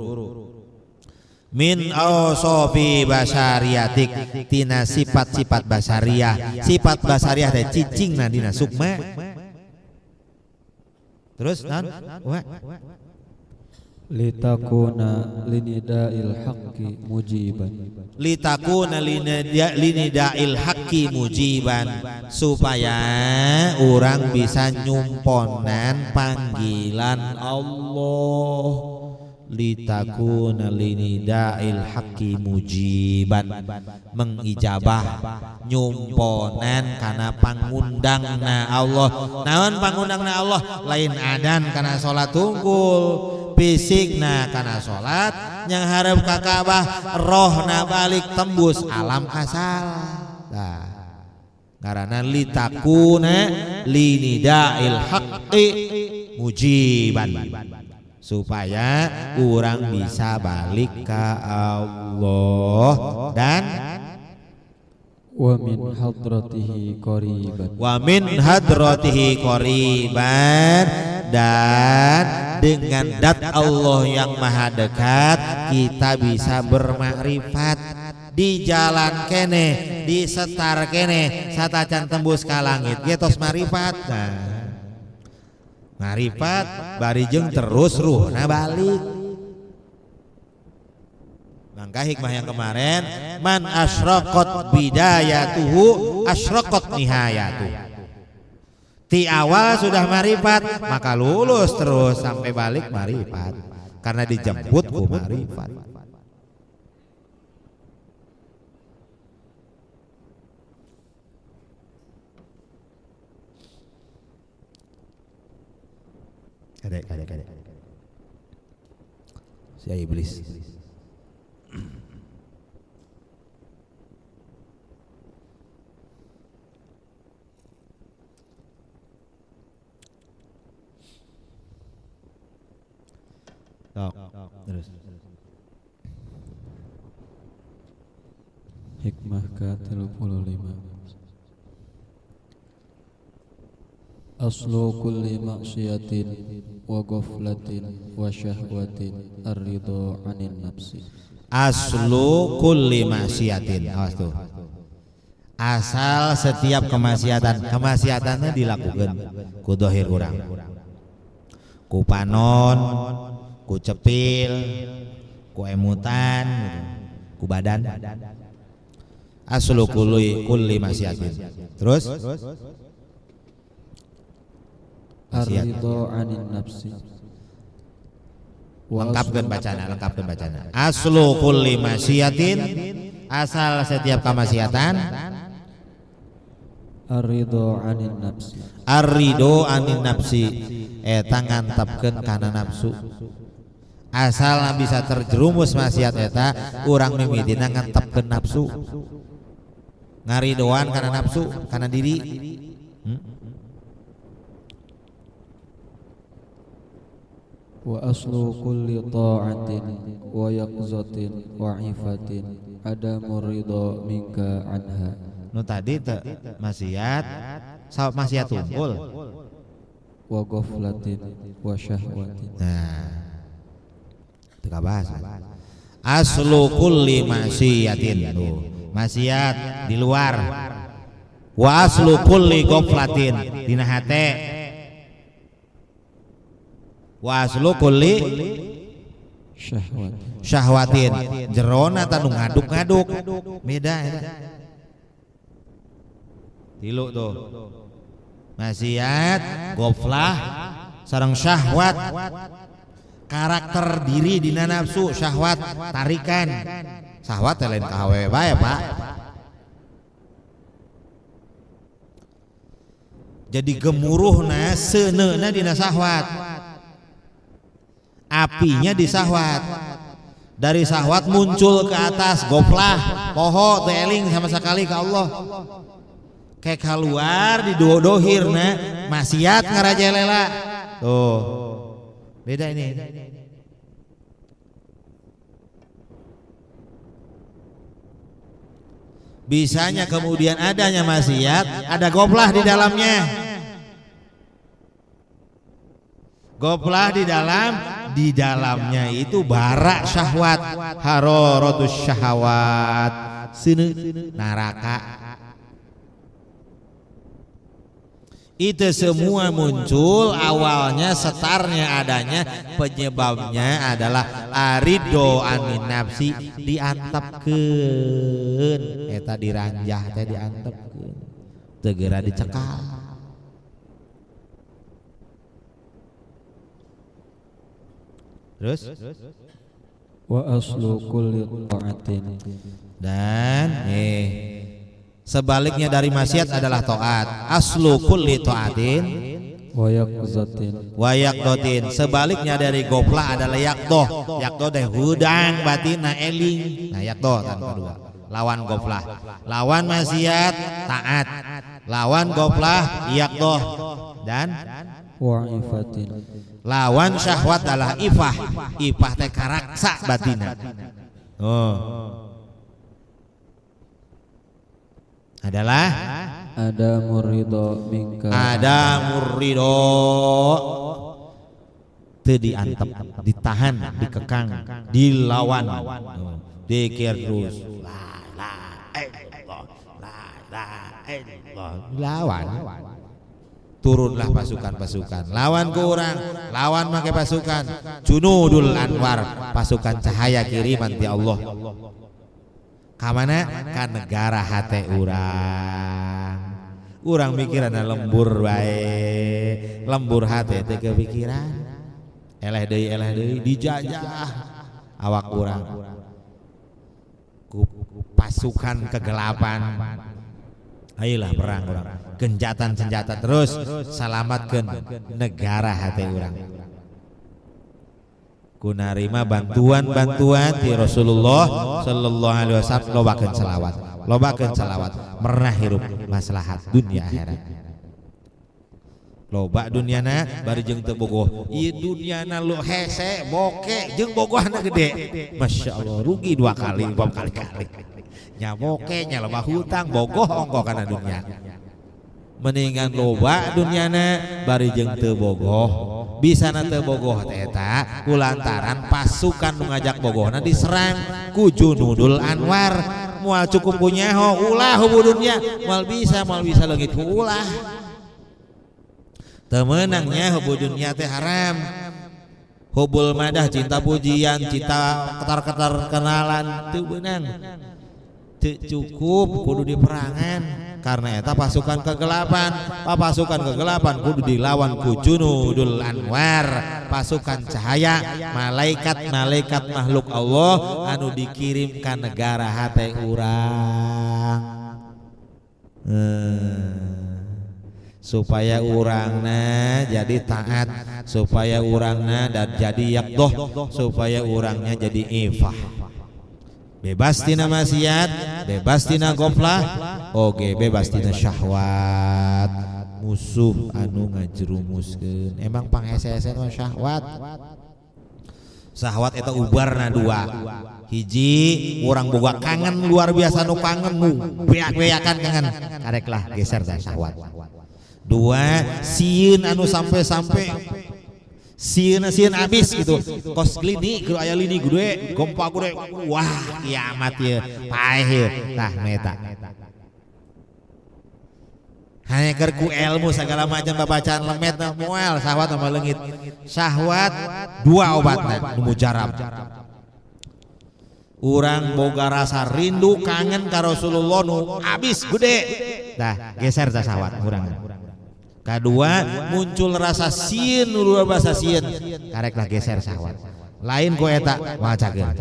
[SPEAKER 2] min awsofi basyariyatik tina sifat-sifat basariyah sifat basariyah teh cicingna dina sukma terus naon
[SPEAKER 1] litakuna linida'il haqqi mujiban
[SPEAKER 2] litakuna linida'il haqqi mujiban supaya orang bisa nyumponan panggilan Allah litakuna linida'il haqqi mujiban mengijabah nyumponan kana pangundangna Allah naon pangundangna Allah lain adan kana salat tunggul fisikna kana salat yang hareup ka Ka'bah rohna balik tembus alam asal karena litakuna linida'il haqqi mujiban supaya orang bisa balik ke Allah dan
[SPEAKER 1] wa min hadratihi qariban
[SPEAKER 2] dan dengan dat Allah yang maha dekat kita bisa bermakrifat di jalan kene di setar kene satacan tembus ka langit ge tos marifat marifat barijeng terus ruhna balik mangka hikmah yang kemarin man asyraqat bidayatuhu asyraqat nihayatuh ti awal sudah marifat maka lulus terus sampai balik marifat karena dijemput ku marifat kadek si iblis terus
[SPEAKER 1] hikmah ke-35 aslu kulli maksiatin wa ghaflatin wa syahwatin ar-ridha 'anil nafsi
[SPEAKER 2] aslu kulli maksiatin awas tuh asal setiap kemaksiatannya dilakukan ku dohir urang ku panon ku cepil ku emutan ku badan aslu kulli maksiatin terus
[SPEAKER 1] ar-ridha 'anil nafsi
[SPEAKER 2] lengkapkan bacana aslu kulli maksiatin asal setiap kemaksiatan
[SPEAKER 1] ar-ridha 'anil nafsi
[SPEAKER 2] ar-ridho 'anil nafsi eta ngantapkeun kana nafsu asal bisa terjerumus maksiat eta urang mimitina ngantapkeun nafsu ngaridoan kana nafsu kana diri
[SPEAKER 1] wa aslu kulli ta'atin wa yaqzatin wa ifatin adamu ridha minka anha
[SPEAKER 2] nu tadi teh maksiat tunggul
[SPEAKER 1] wa ghaflatin wa syahwatin
[SPEAKER 2] nah itu kabahas aslu kulli maksiatin maksiat di luar wa aslu kulli ghaflatin dina hate wa aslu kulli syahwatin jerona tanu ngaduk-ngaduk beda eta tilu tuh maksiat ghaflah sareng syahwat karakter diri dina nafsu syahwat tarikan syahwat lain ka awewe bae Pak jadi gemuruhna seuneuna dina syahwat apinya di syahwat dari syahwat muncul ke atas goflah poho teling sama sekali ke Allah kayak keluar di dohirna maksiat ngarajelela tuh beda ini. Bisanya kemudian adanya maksiat, ada goplah di dalamnya. Goplah di dalamnya itu bara syahwat, hararatus syahwat, sini neraka. Itu semua muncul awalnya setarnya adanya penyebabnya adalah arido anin nafsi diantepkeun eta diranjah teh diantepkeun tegera dicekal. Terus
[SPEAKER 1] wa aslu kulli ta'atin,
[SPEAKER 2] dan sebaliknya dari maksiat adalah taat. Aslu kulli taatin
[SPEAKER 1] wa yaqzatin,
[SPEAKER 2] wa yaqdotin. Sebaliknya dari goplah adalah yaqdoh. Yaqdoh teh hudang batina eling. Nah yaqdoh kan kedua. Lawan goplah. Lawan maksiat taat. Lawan goplah yaqdoh. Dan
[SPEAKER 1] wa ifatin,
[SPEAKER 2] lawan syahwat adalah ifah. Ifah teh karaksa batina. Adalah
[SPEAKER 1] ada murido minka,
[SPEAKER 2] ada murido teu diantep, ditahan, dikekang, dilawan, dikir terus lawan. Turunlah pasukan-pasukan, lawan ke orang, lawan make pasukan Junudul Anwar, pasukan cahaya kiriman ti Allah. Kamana kan negara hate urang mikirana lembur bae, lembur hate teh kepikiran eleh deui dijajah awak urang ku pasukan kegelapan. Ayolah perang urang, genjatan senjata terus salamatkeun negara hate urang. Ku narima bantuan ti Rasulullah sallallahu alaihi wasallam, lobakeun selawat merah hirup maslahat dunia akhirat. Loba duniana bari jeung teu bogoh, ieu duniana lu hese boke jeung bogohna gede. Masyaallah rugi 2 kali 4 kali. Nya boke nya loba hutang bogoh ongko kana dunia. Mendingan loba duniana bari jeung teu bogoh. Bisa teu bogoh eta kulantaran pasukan nu ngajak bogohna diserang ku Junudul Anwar. Moal cukup punyaho ulah hubudunnya moal bisa leungit ku ulah. Teu meunangnya hubudunnya teh haram. Hubul madah cinta pujian, cinta ketar-ketar kenalan teu beunang. Teu cukup kudu diperangan. Karena eta pasukan kegelapan, kudu dilawan ku Junudul Anwar, pasukan cahaya, malaikat makhluk Allah anu dikirim ka negara hate urang. Supaya urangna jadi taat, supaya urangna dan jadi yaqdoh, supaya urangnya jadi ifah. Bebas tina maksiat, bebas tina goflah, oge bebas tina syahwat. Musuh anu ngajerumuskeun. Emang pangese-ese mah syahwat. Syahwat eta ubarna 2. Hiji urang boga kangen luar biasa nu kangen nu beak-beakan kangen. Kareklah geser teh syahwat. 2 sieun anu sampai sieun abis gitu. Kos lini keur aya lini gede, gompa gede. Wah, kiamat ieu. Paeh ieu. Tah meta. Hanya keur ku ilmu segala macam babacaan lemet moal syahwat sama leungit. Syahwat 2 obatna nu mujarab. Urang boga rasa rindu kangen ka Rasulullah nu abis gede. Tah geser tah syahwat urang. Kedua muncul rasa sieun luar biasa sieun, kareklah geser syahwat. Lain ku eta wacakeun.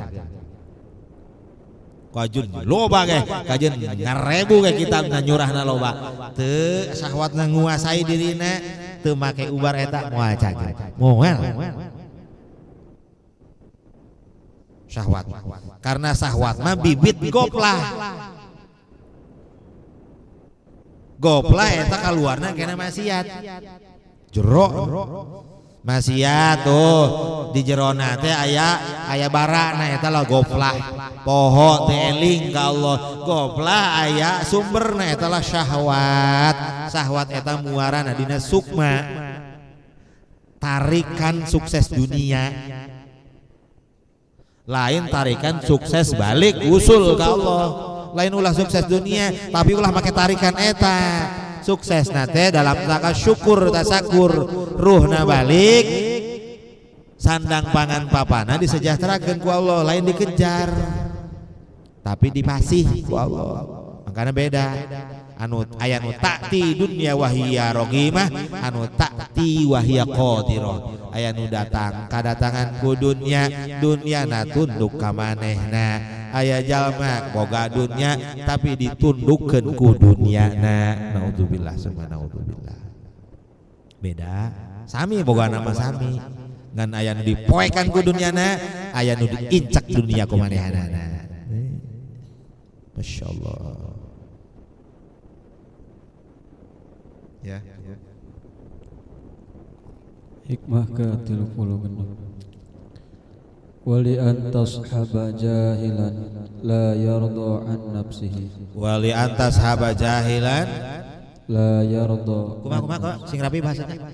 [SPEAKER 2] Kajun loba ge, kajeun ngarebu ge kita nyurahna loba. Teu syahwatna nguasai dirina, teu make ubar eta wacakeun. Moal. Syahwat. Karena syahwat mah bibit goplah. Goplah eta kaluarna kena maksiat. Jero maksiat tuh di jerona teh aya barana eta lah goplah. Poho teh eling ka Allah. Goplah aya sumberna eta lah syahwat. Syahwat eta muarana dina sukma. Tarikan sukses dunia. Lain tarikan sukses balik usul ke Allah. Lain ulah sukses dunia tapi ulah make tarikan eta sukses nate dalam rangka syukur tasakur ruhna balik sandang pangan papana disejahterakeun ku Allah, lain dikejar tapi dipasih ku Allah. Makanya beda anu aya nu ta'ti dunya wahiya rogimah, anu ta'ti wahiya qadirah. Aya nu datang kadatangan ku dunya na tunduk ka manehna. Aya jalma boga dunya tapi ditundukkeun ku dunyana. Naudzubillah summa naudzubillah. Beda. Sami boga nama sami. Ngan aya nu dipoekan ku dunyana, aya nu diincak dunia ku manehanana. Masyaallah. Ya.
[SPEAKER 1] Hikmah ke-36. Wali antas haba jahilan la yarda an nafsihi.
[SPEAKER 2] Wali antas haba jahilan
[SPEAKER 1] la yarda.
[SPEAKER 2] Kumaha kok sing rapi bahasanya.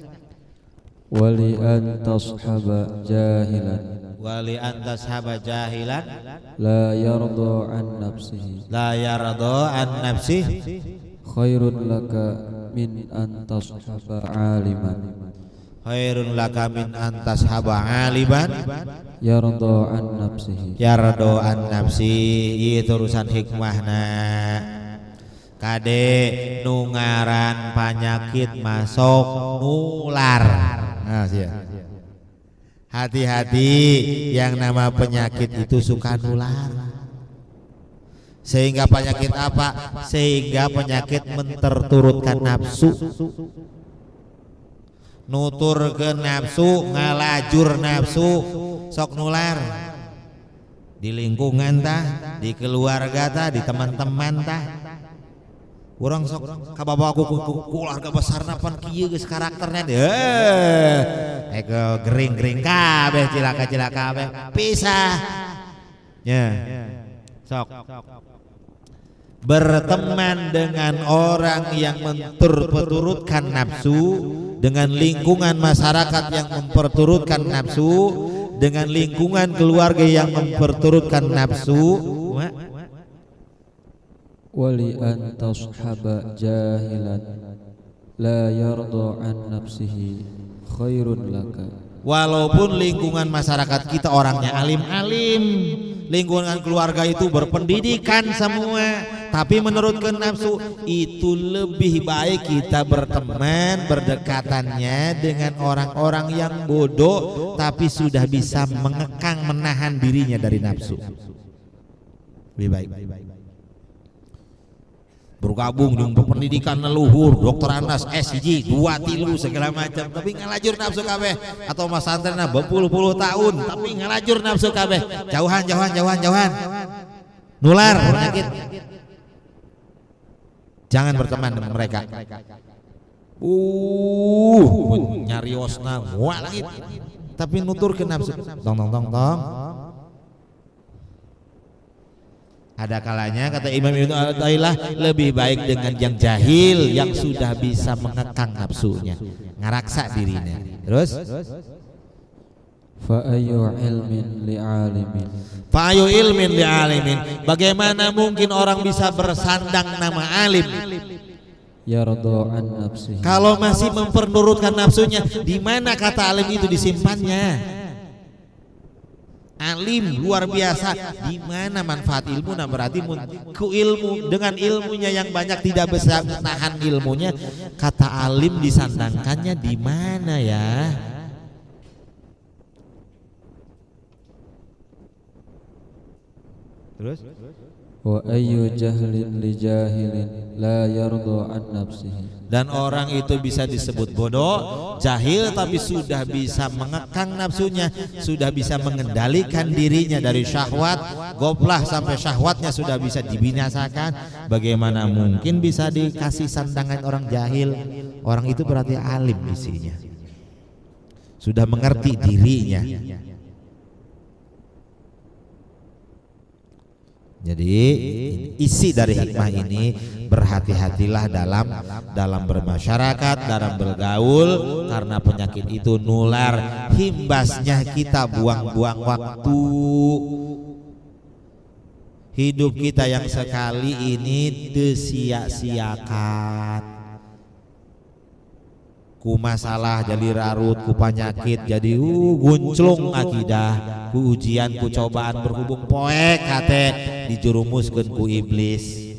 [SPEAKER 1] Wali antas haba jahilan.
[SPEAKER 2] Wali antas haba jahilan
[SPEAKER 1] la yarda an nafsihi.
[SPEAKER 2] La yarda an nafsihi
[SPEAKER 1] khairun laka min antas haba aliman.
[SPEAKER 2] Khairun laka min antas haba aliban
[SPEAKER 1] yarda an nafsihi.
[SPEAKER 2] Yarda an nafsi. Ieu urusan hikmahna. Kade nungaran penyakit masuk nular. Nah, sia. Hati-hati yang nama penyakit itu suka nular. Sehingga penyakit apa? Sehingga penyakit menterturutkan nafsu. Nutur ke nafsu, ngalajur nafsu, sok nular. Di lingkungan tah, di keluarga tah, di teman-teman tah. Urang sok kabawa aku keluarga besarna pan kieu geus karakterna deh. Gering-gering kabeh cilaka-cilaka kabeh. Pisah. Ya. Sok. Berteman dengan orang yang memperturutkan nafsu, dengan lingkungan masyarakat yang memperturutkan nafsu, dengan lingkungan keluarga yang memperturutkan nafsu.
[SPEAKER 1] Wali antas haba jahilan la yarda an nafsihi khairun laka.
[SPEAKER 2] Walaupun lingkungan masyarakat kita orangnya alim-alim, lingkungan keluarga itu berpendidikan semua, tapi menurutkan nafsu, itu lebih baik kita berteman berdekatannya dengan orang-orang yang bodoh tapi sudah bisa mengekang menahan dirinya dari nafsu. Lebih baik bergabung dengan pendidikan leluhur, Dokter Anas S1 2 3 segala macam, tapi ngalajur nafsu kabeh, atau mas santrena berpuluh-puluh tahun tapi ngalajur nafsu kabeh. Jauhan nular penyakit. Jangan berteman dengan mereka. Nyariosna mual langit tapi nutur ke nafsu. Tong. Ada kalanya kata Imam Ibnu Athaillah, lebih baik dengan yang jahil yang sudah bisa mengekang nafsunya, ngaraksa dirinya. Terus
[SPEAKER 1] fa ayu ilmin li alimin.
[SPEAKER 2] Bagaimana mungkin orang bisa bersandang nama alim
[SPEAKER 1] yarda an nafsihi,
[SPEAKER 2] kalau masih memperturutkan nafsunya? Di mana kata alim itu disimpannya? Alim luar biasa, di mana manfaat ilmu? Nah berarti ku ilmu, dengan ilmunya yang banyak tidak bisa menahan ilmunya. Kata alim disandangkannya di mana ya? Terus
[SPEAKER 1] wa ayyu jahlin li jahilin la yarda an nafsihi.
[SPEAKER 2] Dan orang itu bisa disebut bodoh, jahil, tapi sudah bisa mengekang nafsunya, sudah bisa mengendalikan dirinya dari syahwat, goplah sampai syahwatnya sudah bisa dibinasakan. Bagaimana mungkin bisa dikasih sandangan orang jahil? Orang itu berarti alim isinya, sudah mengerti dirinya. Jadi isi dari hikmah ini, berhati-hatilah dalam bermasyarakat, dalam bergaul, karena penyakit itu nular. Himbasnya kita buang-buang waktu. Hidup kita yang sekali ini disia-siakan. Ku masalah jadi rarut, ku penyakit jadi gunclung akidah, ku ujian, ku cobaan berhubung poek kate dijurumuskeun ku iblis.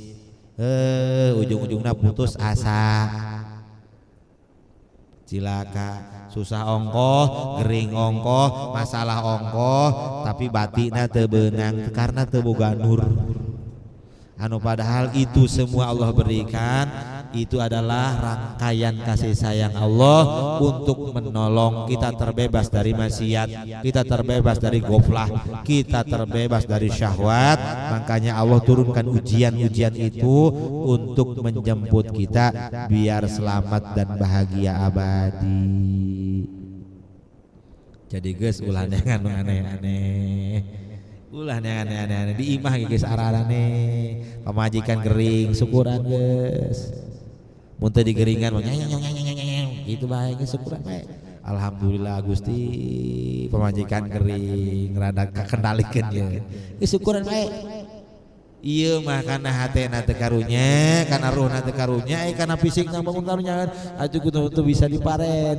[SPEAKER 2] Ujung-ujungna putus asa, cilaka, susah ongkoh, gering ongkoh, masalah ongkoh, tapi batina teu beunang karena teu boga nur. Anu padahal itu semua Allah berikan, itu adalah rangkaian kasih sayang Allah untuk menolong kita terbebas dari maksiat, kita terbebas dari goflah, kita terbebas dari syahwat. Makanya Allah turunkan ujian-ujian itu untuk menjemput kita biar selamat dan bahagia abadi. Jadi guys, ulah jangan aneh-aneh. Ulah aneh-aneh di imah geus ararane pamajikan gering syukuran geus. Mun teu digeringan mah gitu bae geus syukuran bae. Alhamdulillah Gusti pamajikan gering rada kakendalikeun ye. Geus syukuran bae. Ieu mah kana hatena teu karunya, kana ruhna teu karunya, kana fisikna bangun karunya atuh kudu bisa diparen.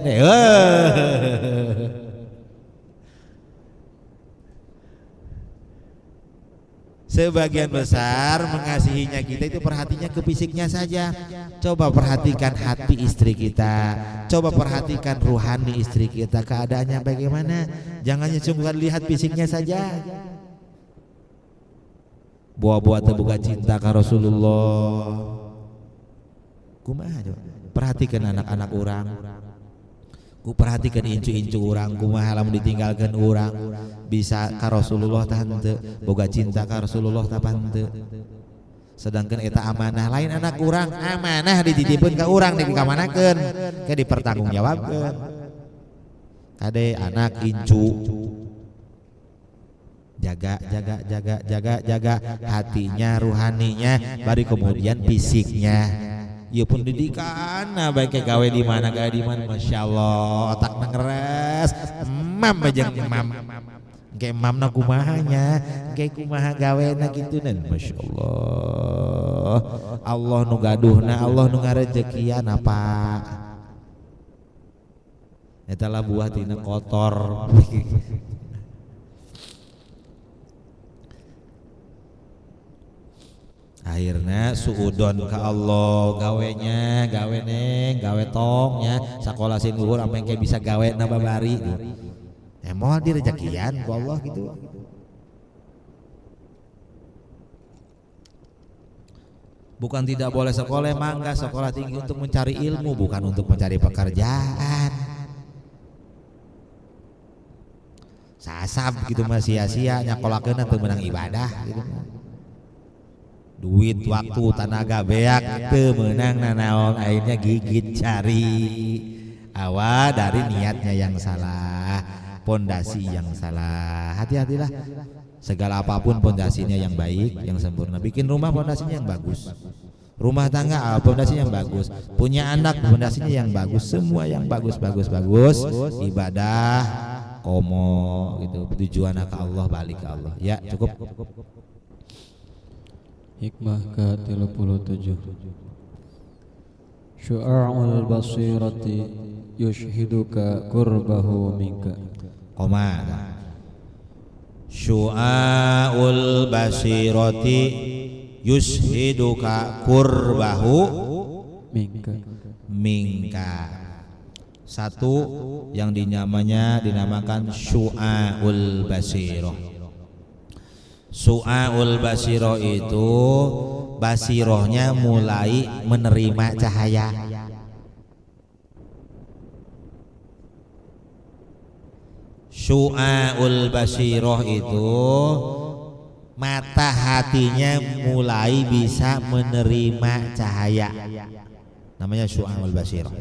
[SPEAKER 2] Sebagian besar mengasihinya kita itu perhatinya ke fisiknya saja. Coba perhatikan hati istri kita, coba perhatikan ruhani istri kita, keadaannya bagaimana. Jangan cuma lihat fisiknya saja. Buah-buah terbuka cinta ke Rasulullah. Kumaha coba? Perhatikan anak-anak orang. Ku perhatikan incu-incu orang, kumaha lamun ditinggalkan orang bisa ka Rasulullah tah henteu, boga cinta ka Rasulullah tah henteu. Sedangkan eta amanah lain anak urang, amanah dititipkeun ka urang dikamanakeun, ke dipertanggungjawabkeun. Kade anak incu. Jaga hatinya, ruhaninya, bari kemudian fisiknya. Ya pun didikan, baik gawe di mana, masya Allah, otak ngeres, mam bajang mam, kayak mam na kumahanya, kayak kumaha gawe na gitu nan, masya Allah, Allah nu gaduhna, Allah nu ngarejekian apa? Etalah buah tina kotor. Akhirnya suudon ke Allah, gawenya, gawe neng, gawe tongnya, sakola sing luhur apa yang kayak bisa gawe nababari. Mau direjekian ku Allah gitu. Bukan tidak boleh sekolah, mangga sekolah tinggi untuk mencari ilmu, bukan untuk mencari pekerjaan. Sasab gitu mah sia-sia nyakolakeun teu meunang ibadah gitu. Duit, waktu, tenaga beak teu meunang nanaon, akhirnya gigit cari. Awal dari niatnya yang salah, pondasi yang salah. Hati-hatilah, segala apapun pondasinya yang baik, yang sempurna. Bikin rumah pondasinya yang bagus, rumah tangga pondasinya yang bagus, punya anak pondasinya yang bagus, semua yang bagus. Ibadah komo gitu, tujuan ke Allah, balik ke Allah. Ya cukup.
[SPEAKER 1] Hikmah ke-37. Syu'a'ul basirati yushhiduka qurbahu minka.
[SPEAKER 2] Koma. Syu'a'ul basirati yushhiduka qurbahu minka. Satu yang dinamakan syu'a'ul basirah. Su'aul basiroh itu basirohnya mulai menerima cahaya. Su'aul basiroh itu mata hatinya mulai bisa menerima cahaya, namanya su'aul basiroh.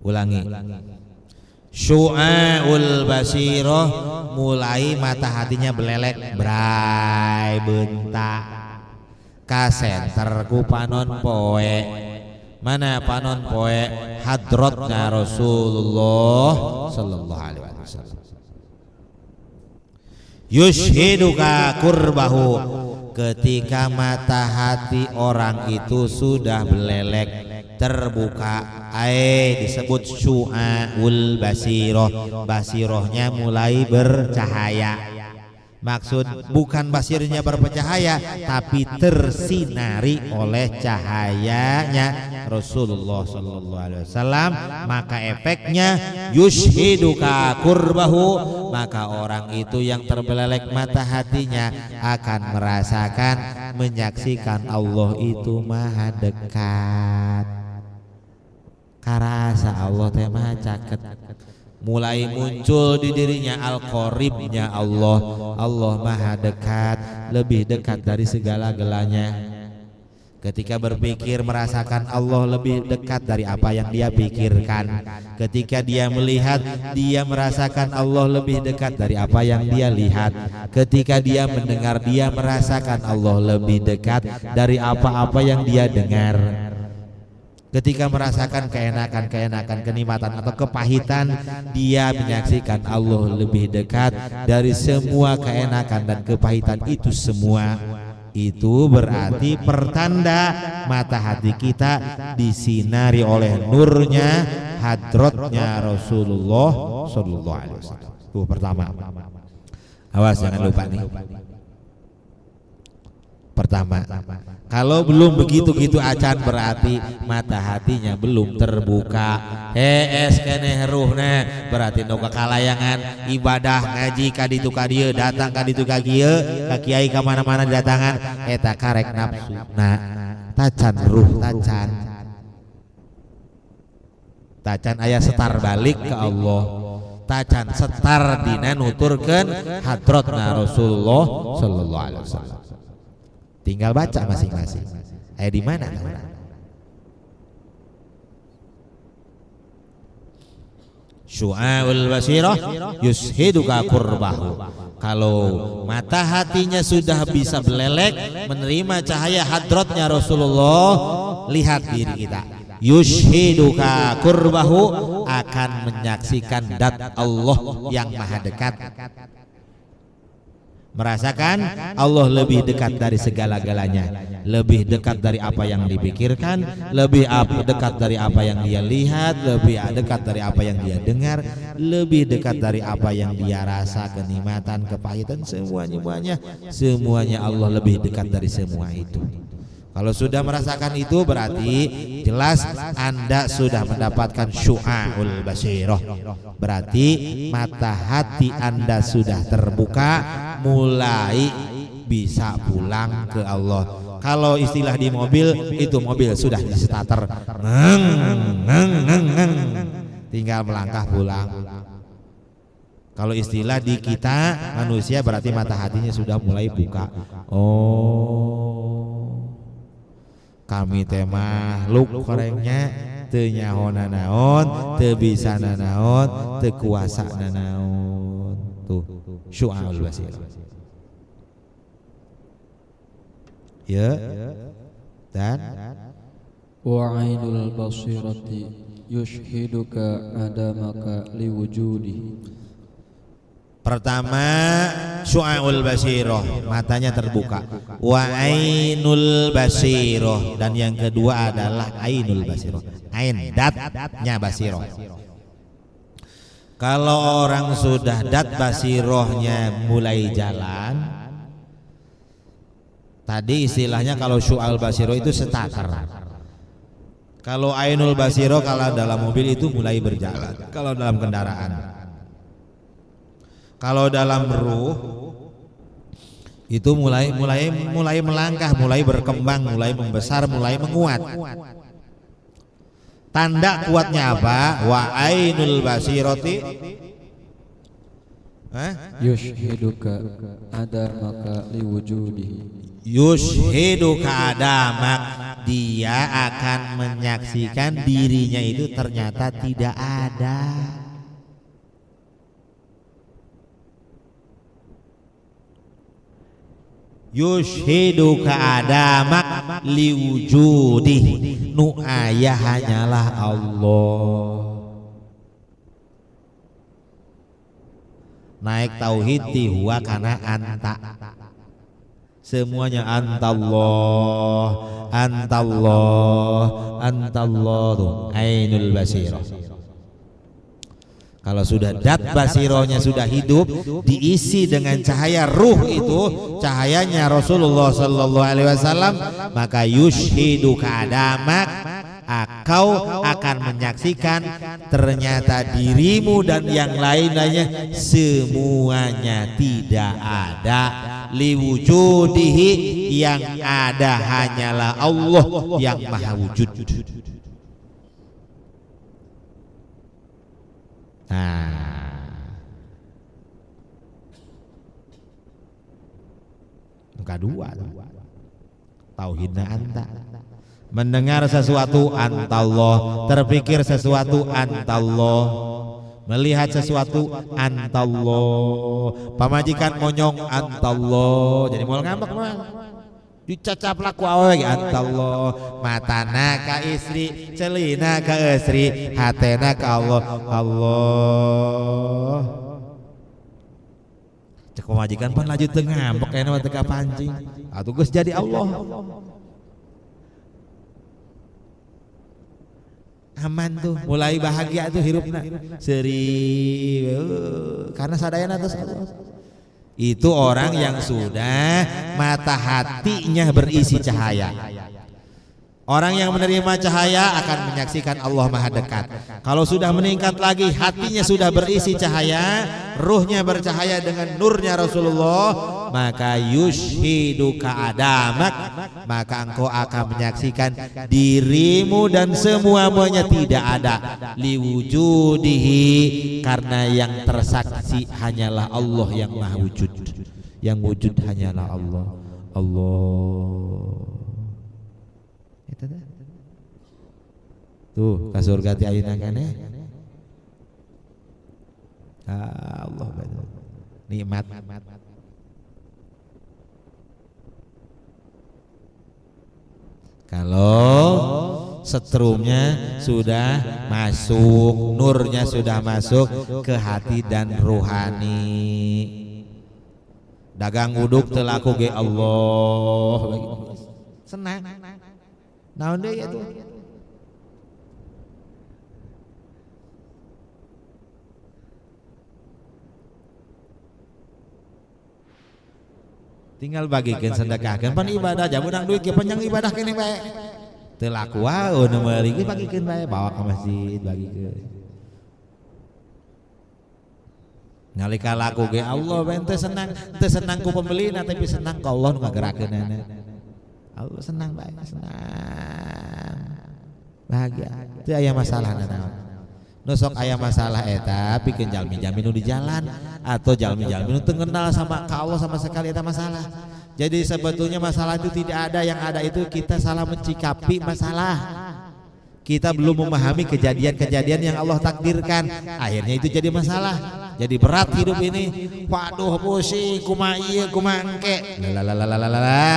[SPEAKER 2] Ulangi, syu'aul basiroh mulai mata hatinya belelek bray bentak kasenter ku panon poe. Mana panon poe? Hadratnya Rasulullah sallallahu alaihi wasallam. Yushhiduka kurbahu, ketika mata hati orang itu sudah belelek terbuka, disebut syu'aul basiroh, basirohnya mulai bercahaya. Maksud bukan basirnya bercahaya, tapi tersinari oleh cahayanya Rasulullah sallallahu alaihi wasallam, maka efeknya yushhiduka kurbahu, maka orang itu yang terbelelek mata hatinya akan merasakan, menyaksikan Allah itu maha dekat. Karasa Allah teh maha caket, mulai muncul di dirinya al-qaribnya Allah. Allah maha dekat, lebih dekat dari segala-galanya. Ketika berpikir merasakan Allah lebih dekat dari apa yang dia pikirkan. Ketika dia melihat, dia merasakan Allah lebih dekat dari apa yang dia lihat. Ketika dia mendengar, dia merasakan Allah lebih dekat dari apa-apa yang dia dengar. Ketika merasakan keenakan, kenikmatan atau kepahitan, dia menyaksikan Allah lebih dekat dari semua keenakan dan kepahitan itu semua. Itu berarti pertanda mata hati kita disinari oleh nurnya, hadratnya Rasulullah sallallahu alaihi wasallam. Itu pertama. Awas jangan lupa nih. Pertama, kalau belum begitu acan berarti mata hatinya belum terbuka. Keneh ruhna berarti nu kalayangan ibadah ngaji ka ditu ka dieu, datang ka ditu ka kieu, ka kiai ka mana-mana datangan, eta karek nafsu. Nah, tacan ruh tacan. Tacan aya setar balik ke Allah. Tacan setar dina nuturkeun hadratna Rasulullah sallallahu alaihi wasallam. Tinggal baca masing-masing. Ayat di mana? Syu'aul basirah yushiduka kurbahu. Kalau mata hatinya sudah bisa belelek menerima cahaya hadratnya Rasulullah, lihat diri kita. Yushiduka kurbahu, akan menyaksikan zat Allah yang maha dekat. Merasakan Allah lebih dekat dari segala-galanya, lebih dekat dari apa yang dipikirkan, lebih dekat dari apa yang dia lihat, lebih dekat dari apa yang dia dengar, lebih dekat dari apa yang dia rasa, kenikmatan, kepahitan, semuanya Allah lebih dekat dari semua itu. Kalau sudah merasakan itu berarti jelas Anda sudah mendapatkan syu'aul basiroh. Berarti mata hati Anda sudah terbuka, mulai bisa pulang ke Allah. Kalau istilah di mobil, itu mobil sudah di starter, tinggal melangkah pulang. Kalau istilah di kita manusia berarti mata hatinya sudah mulai buka. Kami temah luk korengnya teu nyahona naon, teu bisa naon, teu kuasa naon. Tuh syu'aul basirah. Ya. Dan
[SPEAKER 1] wa ainul basirati yushhiduka adamaka liwujudi.
[SPEAKER 2] Pertama syu'aul basiroh, matanya terbuka. Wa ainul basiroh, dan yang kedua adalah ainul basiroh. Ain datnya basiroh. Kalau orang sudah dat basirohnya mulai jalan, tadi istilahnya kalau syu'aul basiroh itu starter. Kalau ainul basiroh kalau dalam mobil itu mulai berjalan. Kalau dalam kendaraan Kalau dalam ruh itu mulai melangkah, mulai berkembang, mulai membesar, mulai menguat. Tanda kuatnya apa? Wa ainul basirati
[SPEAKER 1] yushhiduka adamaka liwujudihi.
[SPEAKER 2] Yushhiduka adamak, dia akan menyaksikan dirinya itu ternyata tidak ada. Yushhiduka adamak liwujudihi, nu aya hanyalah Allah. Naik tauhid tihuwa karena anta, semuanya antallah, antallah, antallah tuh ainul basirah. Kalau sudah dat basirohnya sudah hidup, diisi dengan cahaya ruh itu, cahayanya Rasulullah sallallahu alaihi wasallam, maka yushhiduka adamak, kau akan menyaksikan ternyata dirimu dan yang lain-lainnya semuanya tidak ada, liwujudihi, yang ada hanyalah Allah yang maha wujud. Nah, kedua tauhidna anta, mendengar sesuatu antallah, terpikir sesuatu antallah, melihat sesuatu antallah, pamajikan monyong antallah, jadi mau ngambek mah dicacap laku awe antallah, matana ka istri, celina ka istri, hatena ka Allah. Allah cek pamajikan pan lanjut teu ngambek kayana mah teu kapancing atuh geus jadi Allah. Aman tuh, mulai bahagia tuh hirupna seri karena sadayana atas Allah. Itu orang yang sudah mata hatinya berisi cahaya. Orang yang menerima cahaya akan menyaksikan Allah maha dekat. Kalau sudah meningkat lagi, hatinya sudah berisi cahaya, ruhnya bercahaya dengan nurnya Rasulullah, maka yushhiduka adamak, maka engkau akan menyaksikan dirimu dan semuanya tidak ada, liwujudihi, karena yang tersaksi hanyalah Allah yang maha wujud. Yang wujud hanyalah Allah. Allah tuh ka surga ti ayeuna kana Allah nikmat. Kalau setrumnya sudah masuk, nurnya sudah masuk ke hati dan rohani, dagang uduk telaku ge Allah senang. Naon deui atuh? Tinggal bagikeun sedekahkeun pan ibadah aja urang duit ge panjang ibadah kene bae. Teu laku wae nu meuli ge bagikeun bae, bawa ka masjid bagikeun. Nalika laku ge Allah bae teu senang ku pembelina tapi senang ka Allah nu ngagerakeunana. Allah senang bae, senang. Bahagia. Teu aya masalah naon. Nu sok aya masalah eta pikeun jalmi-jalmi nu di jalan atau jalmi-jalmi nu teu kenal sama ka Allah sama sekali, eta masalah. Jadi sebetulnya masalah itu tidak ada, yang ada itu kita salah mencikapi masalah. Kita belum memahami kejadian-kejadian yang Allah takdirkan, akhirnya itu jadi masalah. Jadi berat hidup ini. Waduh pusing, kumaha ieu kumaha engke. Lalalalalalala.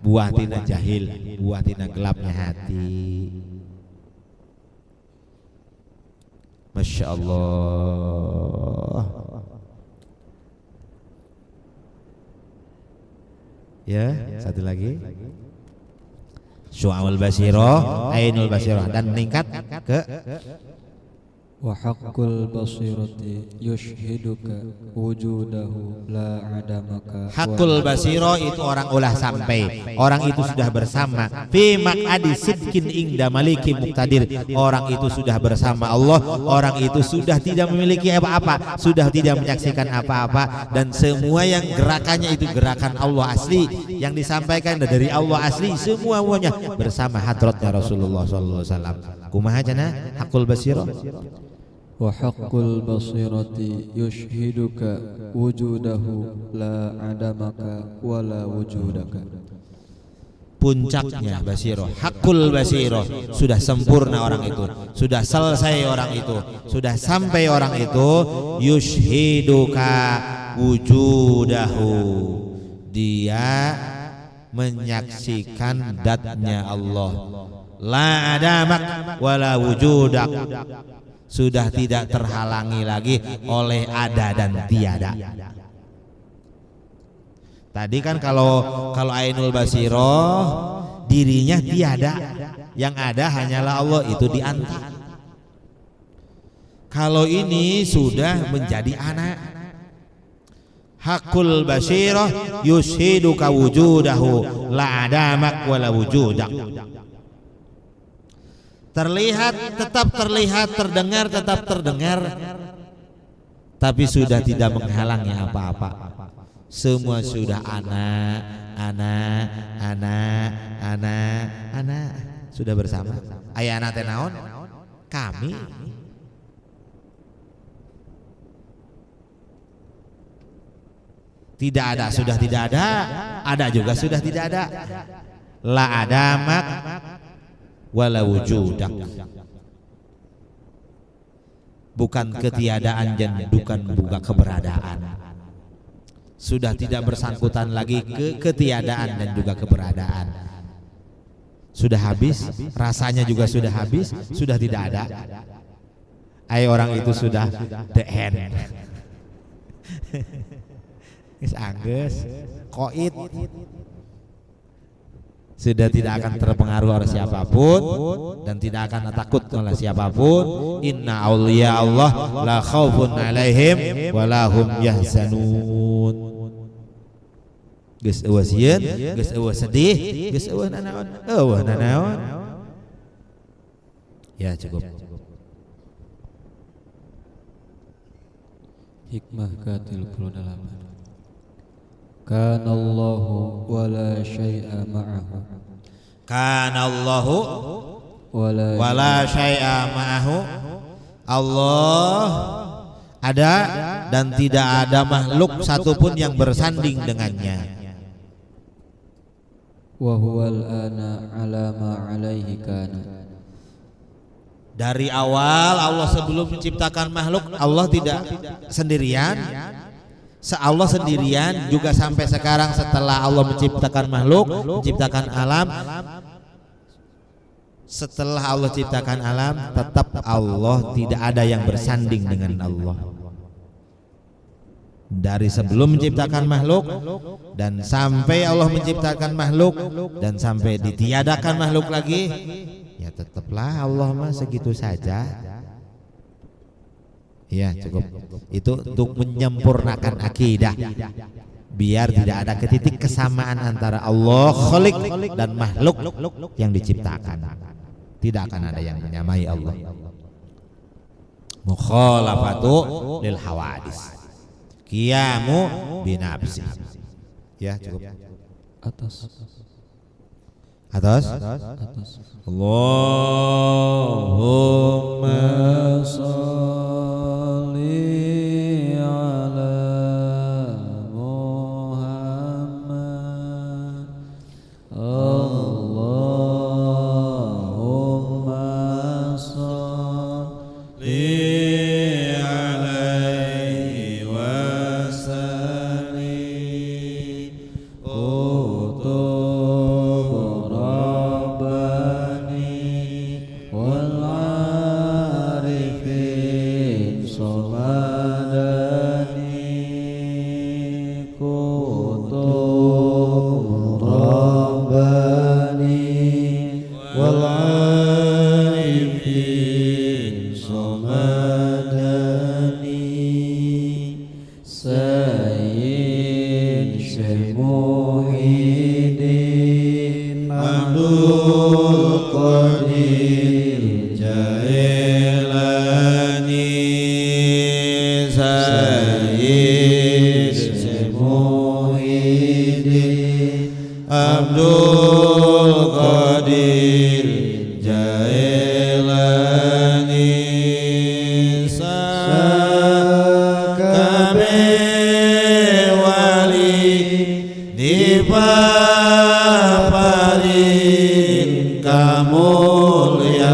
[SPEAKER 2] Buah tina jahil, buah tina gelapnya hati. Masya Allah. Ya, satu lagi. Syu'aul basirah, ainul basirah, dan meningkat ke
[SPEAKER 1] وحق البصيرة يشهدك وجوده لا عدمك.
[SPEAKER 2] Hakul basiro itu orang ulah sampai, orang itu sudah bersama. Fi maq'adi sidqin inda maliki muqtadir, orang itu sudah bersama Allah, orang itu sudah tidak memiliki apa-apa, sudah tidak menyaksikan apa-apa, dan semua yang gerakannya itu gerakan Allah asli, yang disampaikan dari Allah asli, semuanya bersama hadratnya Rasulullah sallallahu alaihi wasallam. Kumaha cenah hakul basiro?
[SPEAKER 1] وحق البصيرة يشهدك وجوده لا عدمك ولا وجودك.
[SPEAKER 2] Puncaknya basiro, hakul basiro, sudah sempurna orang itu, sudah selesai orang itu, sudah sampai orang itu. Yushhiduka wujudahu, dia menyaksikan datnya Allah. La adamak wala wujudak, sudah tidak terhalangi lagi oleh ada dan tiada. Tadi kan kalau ainul basiroh dirinya tiada, yang ada hanyalah Allah, itu diantar. Kalau ini sudah menjadi anak. Hakul basiroh yushiduka wujudahu la adamak wala wujudak. Terlihat, tetap terlihat, terdengar, tetap terdengar, tapi sudah tidak menghalangi apa-apa. Semua sudah anak sudah bersama. Aya anak teh naon? Kami. Tidak ada, sudah tidak ada juga sudah tidak ada. La adamak wala wujudak, bukan ketiadaan dan bukan buka keberadaan. Sudah tidak bersangkutan lagi ke ketiadaan dan juga keberadaan. Sudah habis, rasanya juga sudah habis, sudah tidak ada. Orang itu sudah the end. Geus anggeus koit, sudah tidak akan terpengaruh oleh siapapun dan tidak akan takut oleh siapapun. Inna auliya Allah la khaufun alaihim wa lahum yahzanun. Geus eueuh sieun, geus eueuh sedih, geus eueuh nanaon. Ya cukup.
[SPEAKER 1] Hikmah ke-38. Kana Allahu wa la syai'a ma'ahu.
[SPEAKER 2] Kana Allahu wa la syai'a ma'ahu. Allah ada dan tidak ada makhluk satupun yang bersanding dengannya.
[SPEAKER 1] Wa huwal ana ala ma alaihi kana.
[SPEAKER 2] Dari awal Allah sebelum menciptakan makhluk, Allah tidak sendirian. Allah sendirian juga sampai sekarang setelah Allah menciptakan makhluk, menciptakan alam. Setelah Allah ciptakan alam, tetap Allah tidak ada yang bersanding dengan Allah. Dari sebelum menciptakan makhluk dan sampai Allah menciptakan makhluk dan sampai ditiadakan makhluk lagi, ya tetaplah Allah mah segitu saja. Ya cukup. Itu untuk menyempurnakan akidah, biar tidak ada ketitik kesamaan antara Allah Khalik dan makhluk yang diciptakan. Tidak akan ada yang menyamai Allah. Mukhalafatu lil hawadis, qiyamu binafsi. Ya cukup.
[SPEAKER 1] Atas.
[SPEAKER 2] Allahumma
[SPEAKER 1] sholli ala Muhammad. Allahumma sholli alaihi wasallim. Sayyid Syekh Muhyiddin
[SPEAKER 2] Abdul Qadir Jailani Sayyid Syekh Muhyiddin Abdul Qadir Jailani sakabeh wali dipaparin kamulyan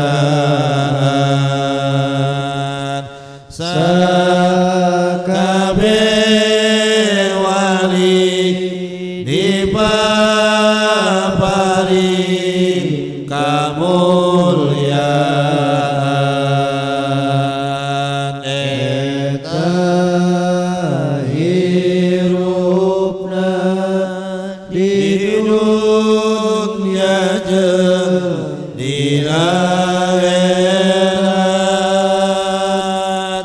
[SPEAKER 2] sakabeh wali dipaparin kamulyan eta hirupna di dunya jeung di akhirat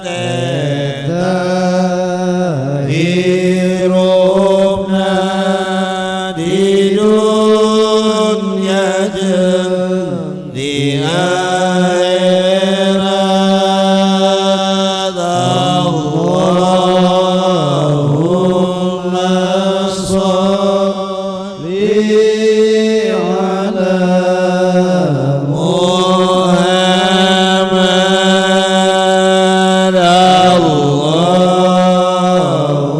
[SPEAKER 2] eta hirupna di dunya jeung di akhirat Allahumma sholli ala Muhammad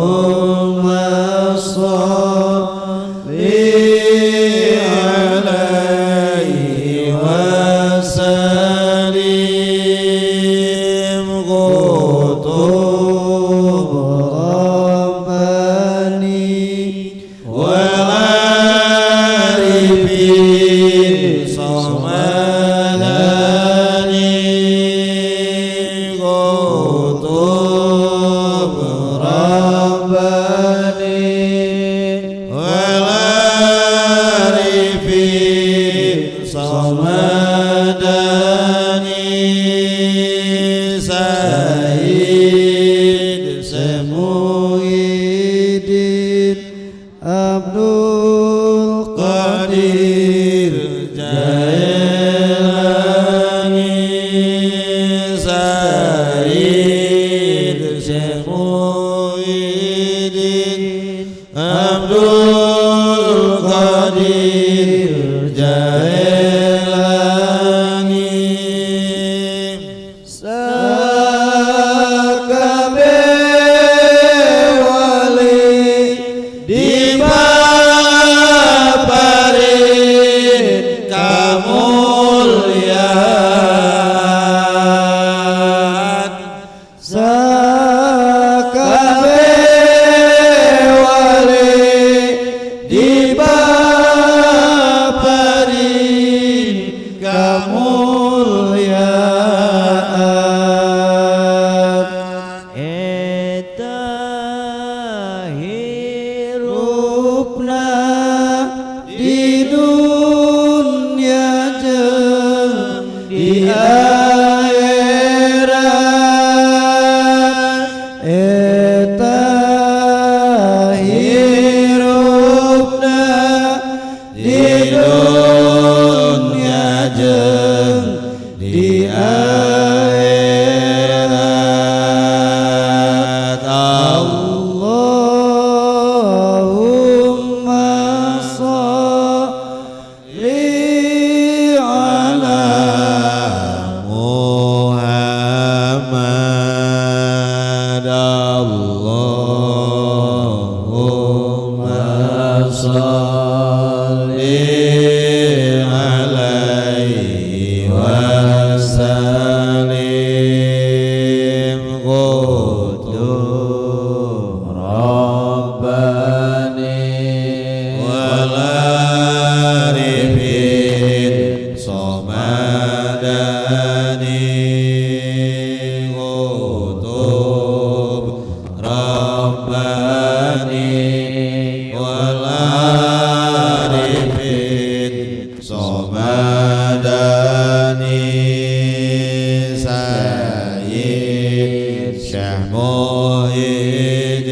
[SPEAKER 2] Allahumma sholli alaihi wasallim qutub rabbani wal arifin samadani qutub rabbani wal arifin samadani Sayyid Syekh Muhyiddin Abdul Qadir Jailani Sayyid Syekh Muhyiddin Abdul Qadir Jailani sakabeh wali dipaparin kamulyan sakabeh wali dipaparin kamulyan eta hirupna di dunya jeung di akhirat eta hirupna di dunya jeung di akhirat Allahumma sholli ala Muhammad Allahumma sholli alaihi wasallim qutub rabbani wal arifin samadani qutub rabbani wal arifin samadani Sayyid Syekh Muhyiddin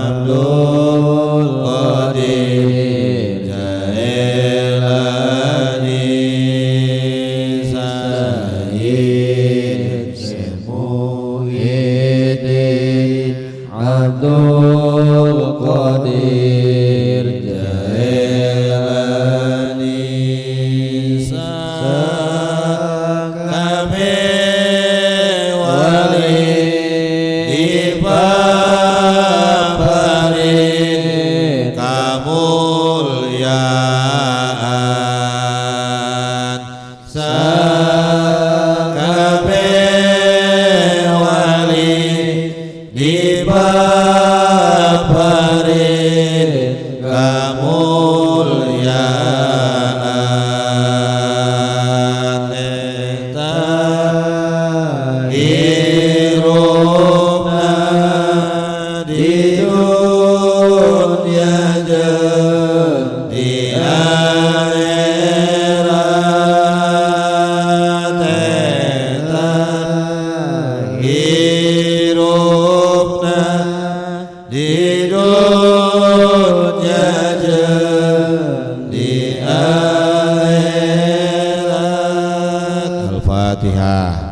[SPEAKER 2] Abdul Qadir Jailani Sayyid Muhyiddin Abdul Qadir Jailani sakabeh wali dibabari kamulyaan sakabeh wali dibabari kamulyaan eta hirupna di dunia jeung di akhirat eta hirupna di dunia jeung di akhirat. Al-Fatihah.